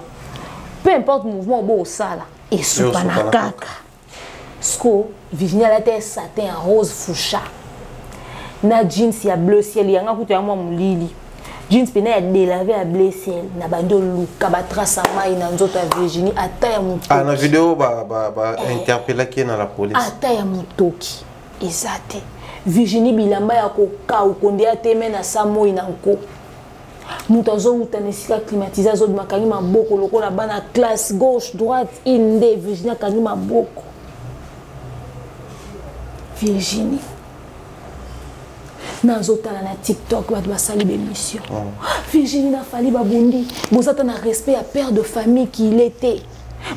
S2: Peu importe le mouvement beau ça là et soupa na kaka. Sko Virginie la tête satin en rose fuchsia. Na jeans ya bleu ciel yanga kutu ya moi mulili. Jeans pena ya délavé à bleu ciel na bando luka ba trace mai na nzoto ya Virginie ata ya mutoki. Ah na vidéo ba interpellé qui na la police. Ata ya mutoki ezate. Virginie bilamba ya koka ukonde ya teme na samoi na nko. Muto zo utanesika climatiser zo makangi maboko lokola bana classe gauche droite inde Virginie kangi maboko. Virginie nazotala na TikTok bato basali bémission. Virginie na Fali Babundi vous êtes un respect à père de famille qu'il était.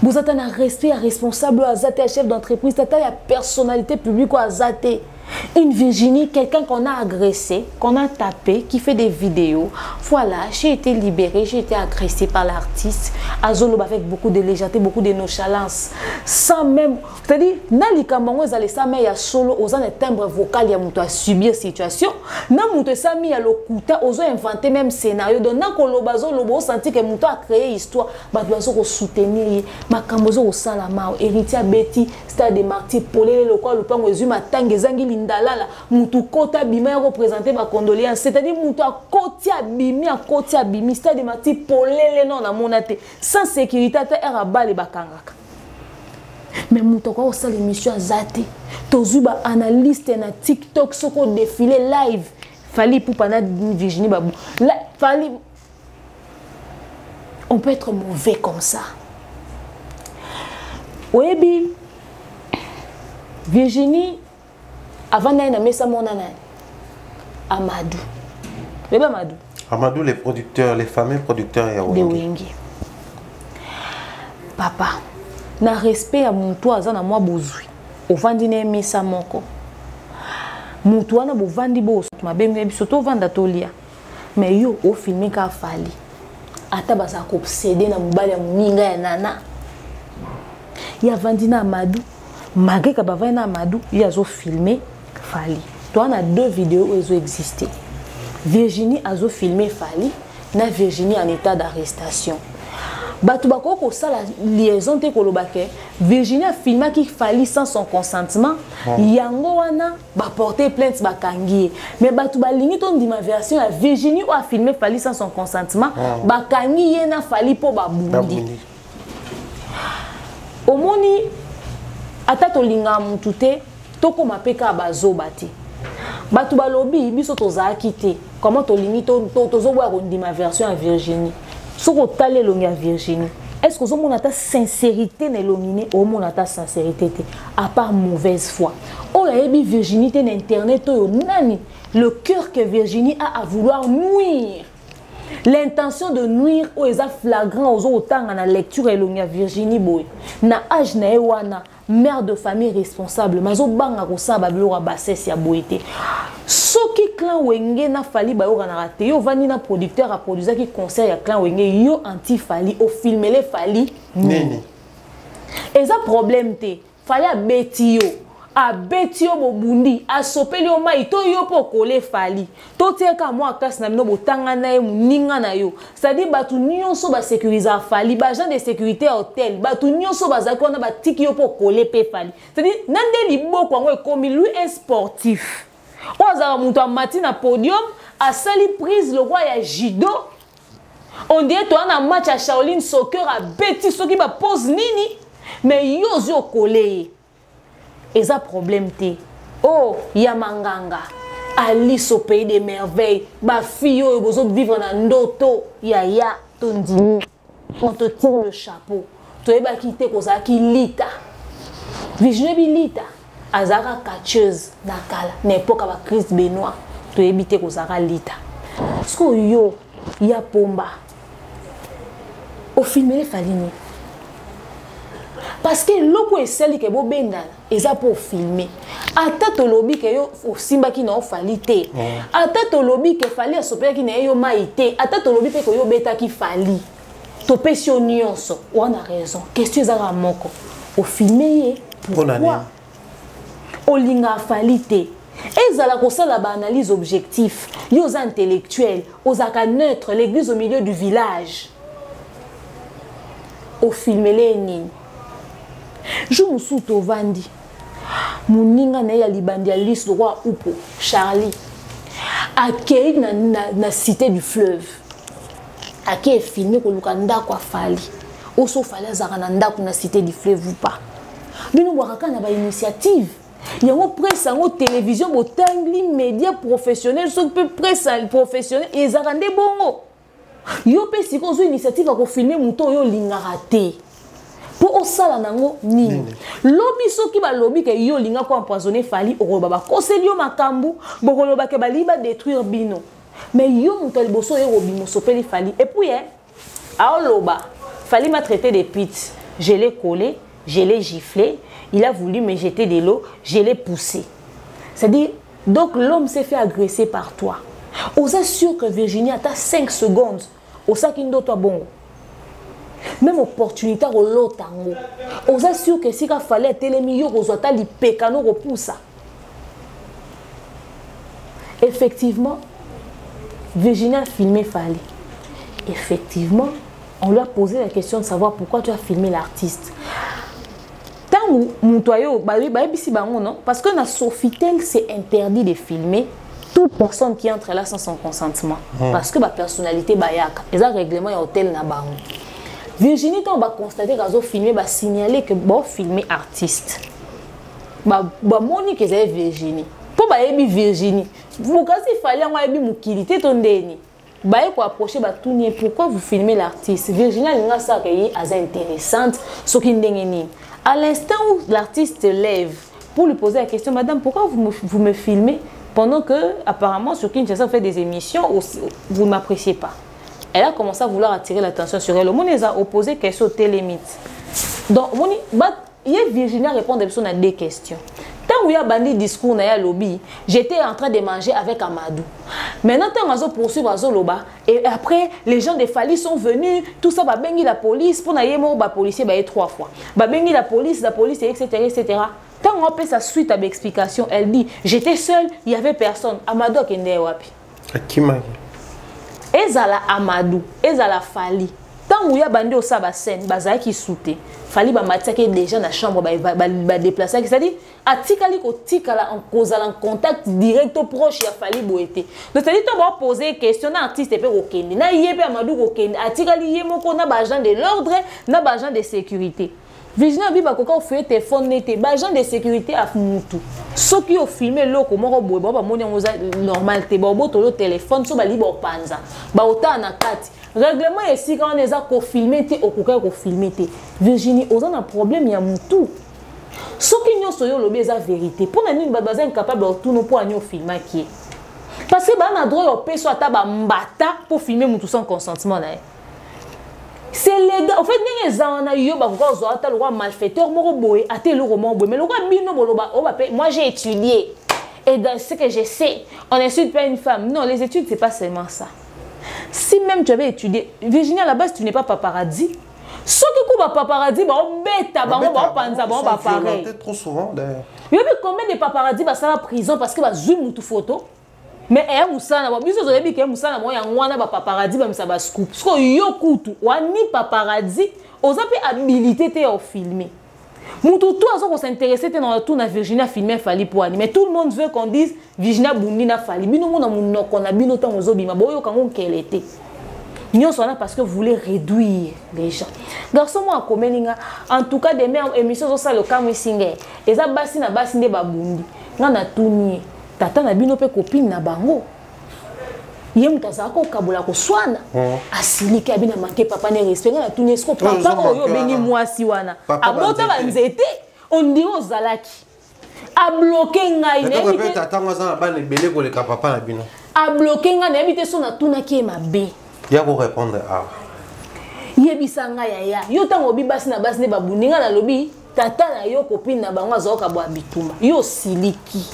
S2: Vous êtes un respect à responsable à Zate chef d'entreprise tata ya personnalité publique à Zate. Une Virginie, quelqu'un qu'on a agressé, qu'on a tapé, qui fait des vidéos. Voilà, j'ai été libérée, j'ai été agressée par l'artiste. Azolo avec beaucoup de légèreté, beaucoup de nonchalance. Sans même... C'est-à-dire, Nali Kamango, ils allaient ça, mais il y a solo, ils ont un timbre vocal, il y a muto à subir la situation. Non, muto ça, il y a le couteau, ils ont inventé même scénario. Donc, non, qu'on l'obazo, l'obo, senti que muto a créé histoire. Bah, l'oiseau soutenir, ma kamozo au salama, héritier Betty, stade de martyrs, polé, le quoi, le pan, aux humains, tangezangi, Ndalala, mutu kota bima représenter ma condoléance, c'est-à-dire mutu a koti abimi a koti abimi, c'est-à-dire mati polele non na monate sans sécurité ta era bale bakangaka. Mais mutu kwa osala émission azate tozuba analyste na TikTok soko défilé live Fali Poupa Virginie Babou. Fali, on peut être mauvais comme ça. Oui, Virginie avant d'aller dans Mesa Monana, Amadou. Bébé Amadou. Amadou, les producteurs, les fameux producteurs ya
S1: de Wenge. Papa, na respect à mon toit, na moi bozui. Au vandi ne misa moko. Mon toit na bo vandi bo, ma bembe bisoto vanda tolia. Mais yo au filmer ka fali. Ata basa ko obsédé na mobali ya muninga ya nana. Ya vandi na Amadou. Malgré que bavai na Amadou, ya zo filmer fali. Toi na 2 vidéos où ils ont existé. Virginie a zo filmé fali, na Virginie en état d'arrestation. Batu bako ko sala liaison te kolobake. Virginie a filmé qui fali sans son consentement. Yango wana ba porter plainte ba kangi. Mais batu ba lingi ton di ma version la Virginie a filmé fali sans son consentement. Ba kangi ye na fali po ba bundi. Omoni ata to linga mutute toko mapeka bazo bati. Batu balobi biso tozaki te. Comment to lingi to zo boya ko di ma version à Virginie. Soko tale longi à Virginie. Est-ce que vous avez ta sincérité n'est au monde ta sincérité à part mauvaise foi. Oh la Virginie t'es internet nani le cœur que Virginie a à vouloir nuire. L'intention de nuire aux flagrant aux autant en la lecture et longi à Virginie boy. Na âge na ewana mère de famille responsable mazo banga ko sa babilo bassesse ya boité. Soki clan Wenge na fali ba yo kana raté yo vani na producteur a produire qui conseil ya clan Wenge yo anti fali au filmer les fali nini. Et ça problème te fali a beti yo bobundi a sopeli yo mai to yo po coller fali to te ka moi kasi na mino botanga na ye muninga na yo c'est-à-dire batu nyonso ba sécuriser fali ba agent de sécurité hôtel batu nyonso bazaki na ba tiki yo po coller pe fali c'est-à-dire nande liboko ngo ekomi lui un sportif ozala mutu amati na podium asali prise le roi ya judo on dirait toi na match à Shaolin soccer a beti soki ba pose nini mais yo zo coller. Et ça problème te. Oh, Yamanganga. Alice au pays des merveilles. Ba fille yo bozo vivre na ndoto. Ya tondini. On te tire le chapeau. Tu es ba quitter koza ki lita. Virginie bilita. Azara catcheuse nakala. N'importe ba Chris Benoit. Tu es bité koza lita. Sko yo ya pomba. Au film les falini. Parce que l'eau est celle qui est beau bendana et ça pour filmer. Ata to lobby que yo simba qui n'a falité. Ata to lobby que fallait sopé qui n'a yo maïté. Ata to lobby que yo beta qui fali. To pession nyonso. On a raison. Question za moko. Au filmer pourquoi? Au linga falité. Et ça la conseille la analyse objectif. Yo intellectuels, aux aka neutre, l'église au milieu du village. Au filmer les nini. Je me suis vandi. Moninga na ya libandi ya liste roi upo Charlie. Akei na cité du fleuve. Akei filmé ko lukanda kwa fali. Oso fali azaka na ndako na cité du fleuve ou pas. Bino wakaka na ba initiative. Yango presse yango télévision botangli média professionnel so pe presse professionnel ezakande bongo. Yo pe siko zo initiative ko filmer muto yo lingara te. Pour osala nango nini lobi soki ba lobi ke yo linga ko empoisonner fali oroba ba conseiller makambu bokoloba ke bali ba détruire bino mais yo mutal boso e robimo sopeli fali et puis aoloba fali m'a traité des pites je l'ai collé je l'ai giflé il a voulu me jeter de l'eau je l'ai poussé c'est-à-dire donc l'homme s'est fait agresser par toi osa sûr que Virginie a 5 secondes osa kindo toi bon. Même opportunité au lotango. On s'assure que si il fallait télémio aux li pécano repousse. Effectivement, Virginie a filmé Fali. Effectivement, on lui a posé la question de savoir pourquoi tu as filmé l'artiste. Tant où Moutoyo, non, parce que dans Sofitel, c'est interdit de filmer toute personne qui entre là sans son consentement. Parce que la personnalité bayaka. Les règlements et hôtel na bango. Virginie, on va constater qu'elle a filmé, va signaler que bon filmer artiste. Monique est Virginie. Pour Virginie, vous cassez il fallait avoir une mukilité ton déni. Pour approcher pourquoi vous filmez l'artiste? Virginie a ça qui est intéressante, ce qui est à l'instant où l'artiste se lève pour lui poser la question, madame, pourquoi vous me filmez? Pendant que, apparemment, sur Kinshasa, fait des émissions, vous ne m'appréciez pas. Elle a commencé à vouloir attirer l'attention sur elle. Le monde les a opposé qu'elle sautait les mythes. Donc, il y a Virginia répond à deux questions. Tant où il y a bandit discours dans le lobby, j'étais en train de manger avec Amadou. Maintenant, tant qu'on poursuit à Zoloba, et après, les gens de Fali sont venus, tout ça va bengi la police, pour n'aller mort, bah policier, bah 3 fois. Bah bengi la police, etc., etc. Tant on fait sa suite à l'explication, elle dit, j'étais seule, il n'y avait personne. Amadou a kende wapi.
S2: Akima.
S1: Ezala Amadou, ezala Fali. Tant où il y a bandit au sabbat scène, bazar qui soute. Fali ba matake déjà dans la chambre, ba déplacer. C'est-à-dire, atikali ko tikala en causal en contact direct proche ya Fali boete. Donc c'est-à-dire, tu vas poser question na artiste pe okende, na yebe Amadou okende, atikali yemoko na ba agent de l'ordre, na ba agent de sécurité. Virginia Biba Koko fait téléphone nete, ba agent de sécurité a mutu. Ceux qui ont filmé loko moko boye ba moni normal te ba boto le téléphone so ba libo panza. Ba ota na kati. Règlement ici quand on est à filmer te okuka ko filmer te. Virginie on a un problème ya mutu. Ceux qui n'ont soyo lobe za vérité. Pour nani ba baza incapable de tout no pour anyo filmer qui. Parce que ba na droit au peso ata ba mbata pour filmer mutu sans consentement na. C'est légal. En fait, les malfaiteurs, moi j'ai étudié. Et dans ce que je sais, on n'insulte pas une femme. Non, les études, c'est pas seulement ça. Si même tu avais étudié, Virginie, à la base, tu n'es pas paparazzi. Ce qui est paparazzi, on bête, on va pareil.
S2: Trop souvent, d'ailleurs.
S1: Il y a combien de paparazzi qui sont en prison parce qu'ils ont zoom ou photo? Mais il y a un paparazzi qui a scoop. Parce que yo kutu, wani paparazzi, on a habilité à filmer. Tout a s'intéressé dans tout na Virginia filmer Fali pour animer. Mais tout le monde veut qu'on dise Virginia Bundi na Fali. Bino mona munno kona bino tan ozobima boyo kango qu'elle était. Nous sommes parce que vous voulez réduire les gens. Garçon moi komelinga en tout cas des mêmes émissions ça le kamwe singer. Eza basi na basi nde babundi. Ngana tuni tata na bino pe copine na bango. Yem tazako kabula ko swana. Asiliki abina manke papa ne respect na tuni esko papa oyo bengi mwasi wana. Abota banzete on dit ozalaki. A bloquer ngai na
S2: ebite tata ngwaza ba ne belé ko le papa na bino.
S1: A bloquer ngai na ebite so na tuna ki mabe.
S2: Ya ko répondre à.
S1: Yebisa ngai ya. Yo tango bibasi na basi ne babuninga na lobi tata na yo copine na bango azoka bo abitumba. Yo siliki.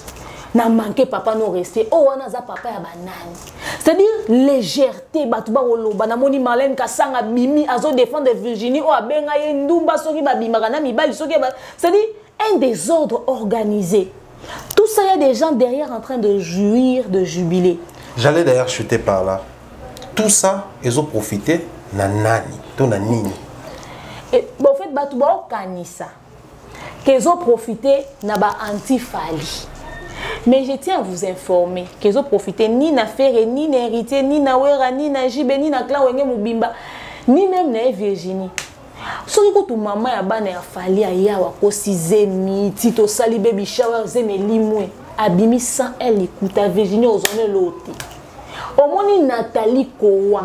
S1: Na manqué papa no respect. Oh wana za papa ya banani. C'est-à-dire légèreté batuba oloba na moni Marlène Kasanga bimi azo défendre Virginie o abenga ye ndumba soki ba bimaka na mibali soki ba. C'est-à-dire un désordre organisé. Tout ça, il y a des gens derrière en train de jouir, de jubiler.
S2: J'allais d'ailleurs chuter par là. Tout ça, ils ont profité na nani, to na nini.
S1: Et bon, en fait, batuba kanisa. Qu'ils ont profité na ba anti-Fali. Mais je tiens à vous informer qu'ils ont profité ni na Ferré, ni na Héritier, ni na Wera, ni na Jibé, ni na Klawenge Mubimba, ni même na Virginie. Si tu maman ya bana ya Fali ya wakosi zemi, tito sali baby shower zemi limwe, abimi sans elle écoute à Virginie aux zones l'autre. Au moni Nathalie Kowa,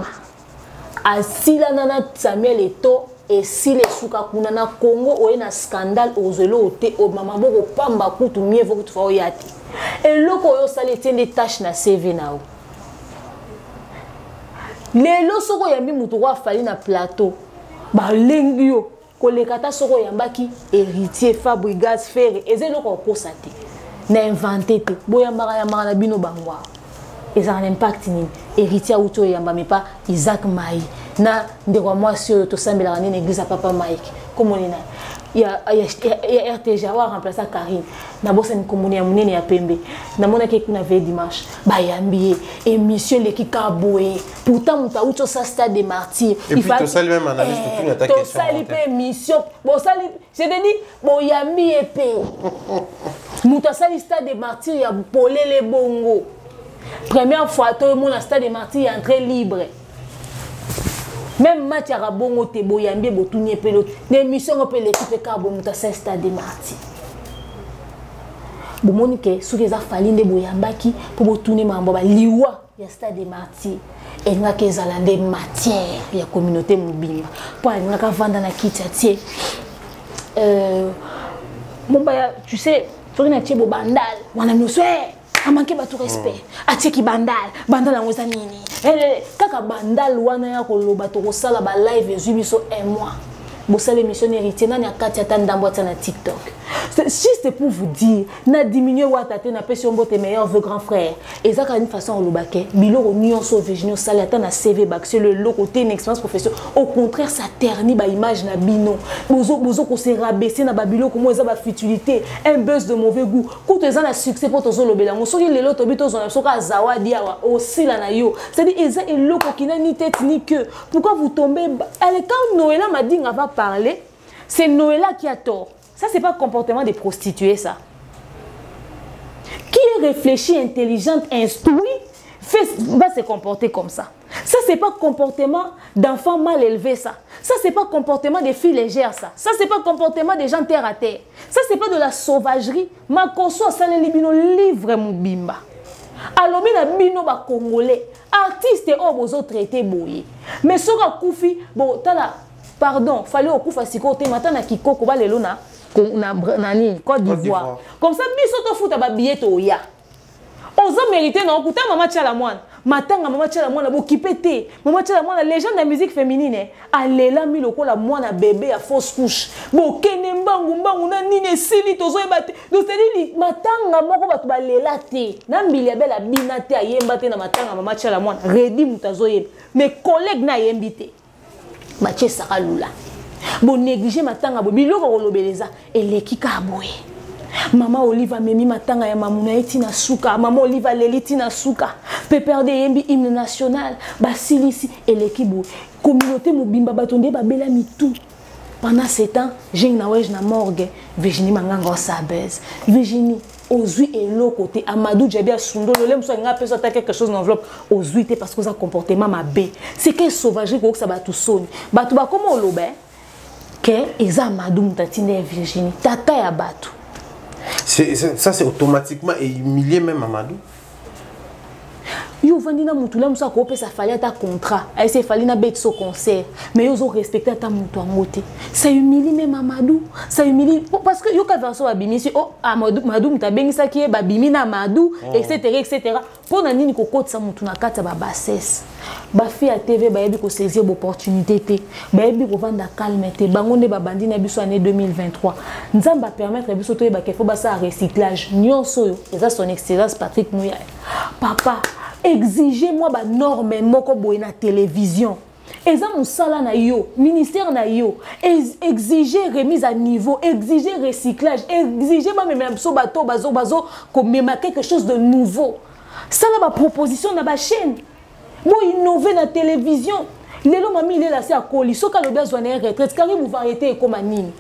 S1: asila nana Samuel Eto, et si les soukakuna na Congo ou na scandale aux elote au maman boko pamba kutu mieux faut que tu fasses yati. Et loko yo sali tient des tâches na CV nao. Les lo soko yambi mutu wa Fali na plateau. Ba lengio kolekata soko yambaki héritier Fabregas Ferré ezelo ko kosate na inventé te boyambaka yambaka na bino bangwa et ça a un impact ni héritier auto yamba mais pas Isaac Mai na ndeko mwasi oyo to sambela na église à papa Mike comme on ina ya RTG wa remplacer Karine na bossa ni komuni ya munene ya pembe na mona ke kuna veille dimanche ba yambié émission l'équipe boé pourtant muta uto sa stade des martyrs
S2: il faut to sali même analyse tout une attaque question
S1: to sali pe émission bon sali je te dis bon yambié pe muta sali stade des martyrs ya polele bongo première fois to mon stade des martyrs entrée libre. Même match à bongo te boyambie botouni pelote l'émission on peut l'équipe cabo muta stade des martyrs. Bon monique sous les affaires de boyambaki pour botouni mambo ba liwa ya stade des martyrs et nga kezala des matières ya communauté mobimba pour nga ka vanda na kiti mon ba tu sais faut que na tiebo bandal wana noswe a manqué bato respect atieki bandal yango eza nini kaka bandal wana ya koloba tokosala ba live ezwi biso un mois bosala émission héritier nani akati ata ndambo ata na TikTok. Juste pour vous dire, na diminuer watate na pesi ombo tes meilleurs vœux grand frère. Et ça une façon au lobake, biloko nyonso Virginie sala ata na CV bac c'est le côté une expérience professionnelle. Au contraire ça ternit ba image na bino. Bozo ko se rabaisser na ba biloko mo eza ba futilité, un buzz de mauvais goût. Quand eza na succès pour tozo lobela, mo soki lelo to bito zo na soka zawadi awa aussi la na yo. C'est-à-dire eza eloko ki na ni tête ni queue. Pourquoi vous tombez elle quand Noëlla m'a dit on va parler, c'est Noëlla qui a tort. Ça, c'est pas le comportement des prostituées, ça. Qui est réfléchi, intelligente, instruit, va se comporter comme ça. Ça, c'est pas le comportement d'enfants mal élevés, ça. Ça, c'est pas le comportement des filles légères, ça. Ça, c'est pas le comportement des gens terre à terre. Ça, c'est pas de la sauvagerie. Ma conso, ça, les libino livre mon bimba. Alors, na bino ba congolais, artistes et autres traités boyé. Mais sur un koufi, bon, t'as pardon, fallait au koufa si côté matin na kikoko ba lelo na nani Côte d'Ivoire. Comme ça biso to futa ba billet to ya. Oza mérité non kuta mama tcha la moine. Matanga mama tcha la moine bo kipete. Mama tcha la moine légende de la musique féminine alela mi lokola moine bébé à fausse couche. Bo kene mbangu na nini sili tozo ebate. Donc c'est dit matanga moko batu ba lela te. Na mbili ya bela binate ayemba te na matanga mama tcha la moine. Redi mutazo yemba. Mes collègues na yembité. Mathieu Saralula. Bon négliger matanga bo biloko kolobeleza eleki ka boye. Mama Oliva memi matanga ya mamuna etina suka, mama Oliva leliti na suka. Peperde yembi hymne national, basilisi eleki bo. Communauté mobimba batonde babela mitou. Pendant 7 ans, j'ai na wej na morgue, Virginie manganga sa base. Virginie Ozui et l'autre côté, Amadou Djabia Sundo, le lème soit un quelque chose dans l'enveloppe, Ozui parce que ça comportement ma bé. C'est quel sauvagerie que ça va tout sonner. Batou ba comment on l'obé? Que Eza Amadou Mtatine Virginie, tata ya Batou.
S2: Ça c'est automatiquement et humilié même Amadou.
S1: Yo vendina mutula musa ko pesa fali ata contrat ay se fali na bête so concert mais yo zo respecter ata mutu angote ça humilie même Amadou ça humilie parce que yo ka verso abimi si oh Amadou mutabengisa ki ba bimi na Amadou etc pour na nini ko kotsa mutu na kata ba bassesse ba fi à TV ba yebi ko saisir opportunité te ba yebi ko vanda calme te bango nde ba bandi na biso année 2023 nzamba permettre biso to ba kefo ba sa recyclage nyonso yo eza son excellence Patrick Mouya papa exigez-moi ba norme moko boye na télévision. Eza musala na yo, ministère na yo, exigez remise à niveau, exigez recyclage, exigez même so bato bazo comme quelque chose de nouveau. Ça la proposition na ba chaîne. Bo innover na télévision. Lelo mami il est là c'est à Koli, soka le besoin na retraite, car vous variété comme anine.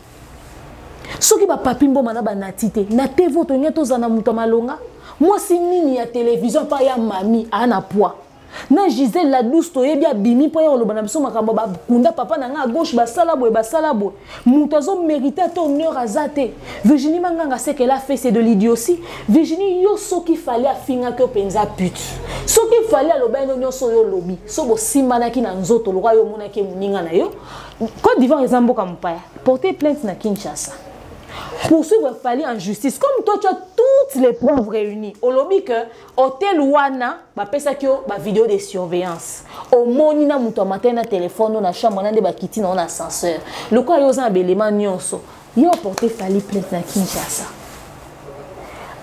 S1: Soki ba papimbo mana ba natité, na TV to nyeto zana muto malonga. Moi si nini ya télévision pa ya mami ana poids. Na Gisèle la douce to yebia bimi po ya olobana biso makambo ba kunda papa na nga à gauche ba sala boy. Muto zo mériter ton honneur azate. Virginie Manganga c'est qu'elle a fait c'est de l'idiotie. Virginie yo soki fallait afinga que penza pute. Soki fallait aloba no nyonso yo lobi. So bo simana ki na nzoto lo yo mona ke muninga na yo. Côte d'Ivoire ezambo ka mpaya. Porter plainte na Kinshasa. Poursuivre fallait en justice. Comme toi, tu as toutes les preuves réunies. Au lobby que hôtel Wana, bah pesa kyo, bah vidéo de surveillance. Au monina muto matin na téléphone, na chambre, na de ba kiti na ascenseur. Le quoi yo zan belément nyonso. Yo porté fallait plainte na Kinshasa.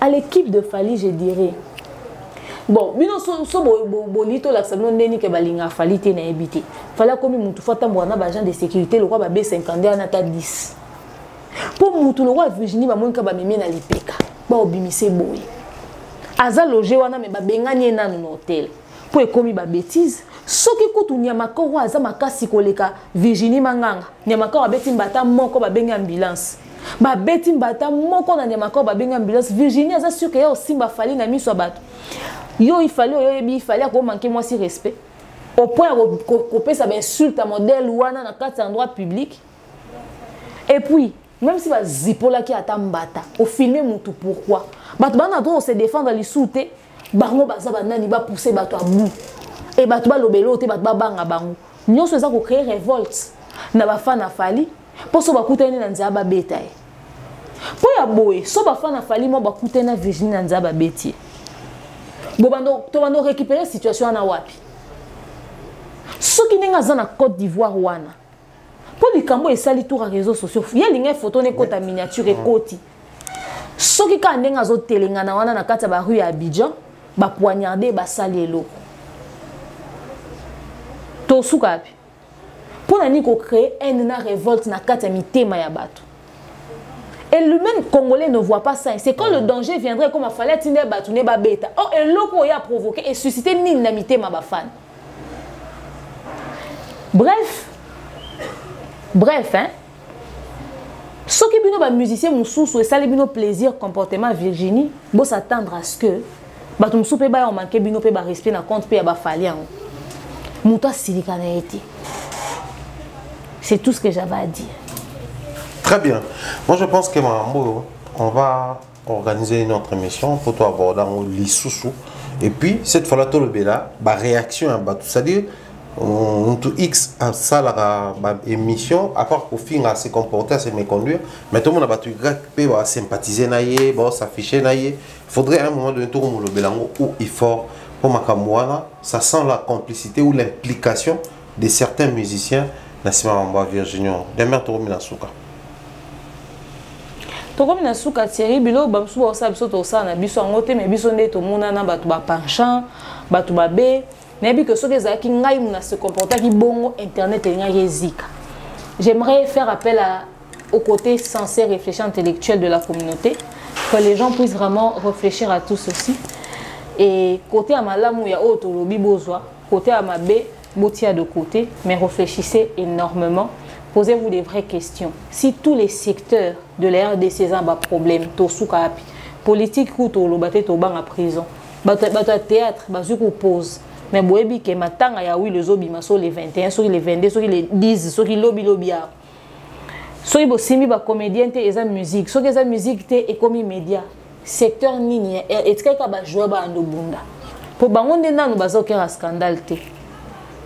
S1: À l'équipe de Fali, je dirais. Bon, bino so bonito la sabno ndeni ke balinga Fali te na ebité. Fallait comme mutu fata mwana ba agent de sécurité, le quoi ba B50 na ta 10. Pour mutu le roi Virginie ba monka ba memi na lipeka ba obimise boye aza loger wana me ba bengani na no hôtel pour ekomi ba bêtise soki kutu nyamaka roi aza makasi koleka Virginie Manganga nyamaka ba beti mbata moko ba benga ambulance ba beti mbata moko na nyamaka ba benga ambulance Virginie aza sûr que ya osimba Fali na miso bato yo il fallait ko manquer moi si respect au point ko pesa ba insulte à modèle wana na kati endroit public et puis même si va zipola qui atambata au filmer mutu pourquoi bato bana droit se défendre les souté bango baza banani ba pousser bato à bout et bato ba lobelo te bato ba banga bango nyonso eza ko créer révolte na ba fana Fali pour so ba kutene na nzaba betaye pour ya boye so ba fana Fali mo ba kutena Virginie na nzaba betier bobando to bando récupérer situation na wapi soki ninga za na Côte d'Ivoire wana pour likambo esali tour à réseaux sociaux ya linga photo ne kota miniature ekoti soki ka ndenga zo telenga na wana na kati ba rue ya Abidjan ba poignarder ba sali eloko to sukapi pour nani ko créer une révolte na kati ya mitema ya bato. Et le même Congolais ne voit pas ça. C'est quand le danger viendrait comme il fallait tiner batouné ba bêta. Oh, et l'autre a provoqué et suscité une dynamité ma fan. Bref, hein. Ce qui bino ba musicien mususu et ça les bino plaisir comportement Virginie, bon s'attendre à ce que batum soupe ba on manquer bino pe ba respect na compte pe ba fali en. Muta silika na été. C'est tout ce que j'avais à dire.
S2: Très bien. Moi, je pense que on va organiser une autre émission pour toi aborder l'issoussou. Et puis, cette fois-là, tu as la réaction à tout. C'est-à-dire, on X à ça, la émission, à part pour finir à se comporter, à se méconduire, mais tout le monde va sympathiser, va s'afficher. Il faudrait à un moment donné, tout le monde où il faut, pour Makamouana, ça sent la complicité ou l'implication de certains musiciens. Nassima Mamba Virginie, demain, tu as souka.
S1: Comme na suka Thierry bilo bamsu ba osa biso to sa na biso ngote me biso nde to mona na batu ba penchant batu ba be na bi que soki ezaki ngai muna se comporta ki bongo internet et ngai ezika. J'aimerais faire appel au côté censé réfléchir intellectuel de la communauté, que les gens puissent vraiment réfléchir à tout ceci. Et côté amalamu ya auto lobi bozwa, côté amabe botia de côté, mais réfléchissez énormément. Posez-vous des vraies questions. Si tous les secteurs de la RDC ont des problèmes, politique ou en prison, théâtre, pose. Mais boebi ke matanga ya oui les obi maso les 21, sur les 22, sur les 10, sur les lobby. Sur les bosimi ba comédien te eza musique, sur les musique te économie média. Secteur nini et ka ba jouer ba ndobunda. Pour bangonde nanu bazoker un scandale te.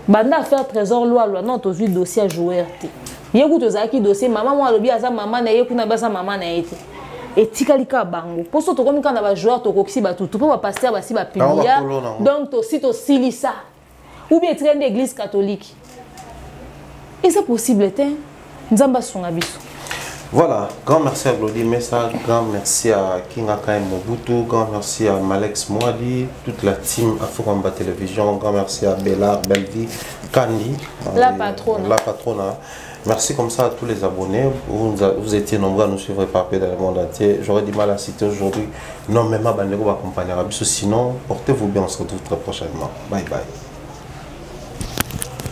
S1: Banda faire trésor loi non to vu dossier à joueur te. Yeku to zaki dossier maman moi lobi aza maman na yeku na basa maman na ete. Et tikalika bango. Pour ça to comme quand ba joueur to koksi ba tout pour ba pasteur ba si ba pilia. Donc to si to silisa. Ou bien train d'église catholique. Et c'est possible te. Nzamba songa biso.
S2: Voilà, grand merci à Glody Messa, grand merci à Kinga Kaim Mobutu, grand merci à Malex Moadi, toute la team Afro-Combat Télévision, grand merci à Bella, Belvi, Candy,
S1: la patronne.
S2: Merci comme ça à tous les abonnés. Vous étiez nombreux à nous suivre éparpillés dans le monde entier. J'aurais du mal à citer aujourd'hui. Non, même à Bandego va accompagner. Sinon, portez-vous bien, on se retrouve très prochainement. Bye bye.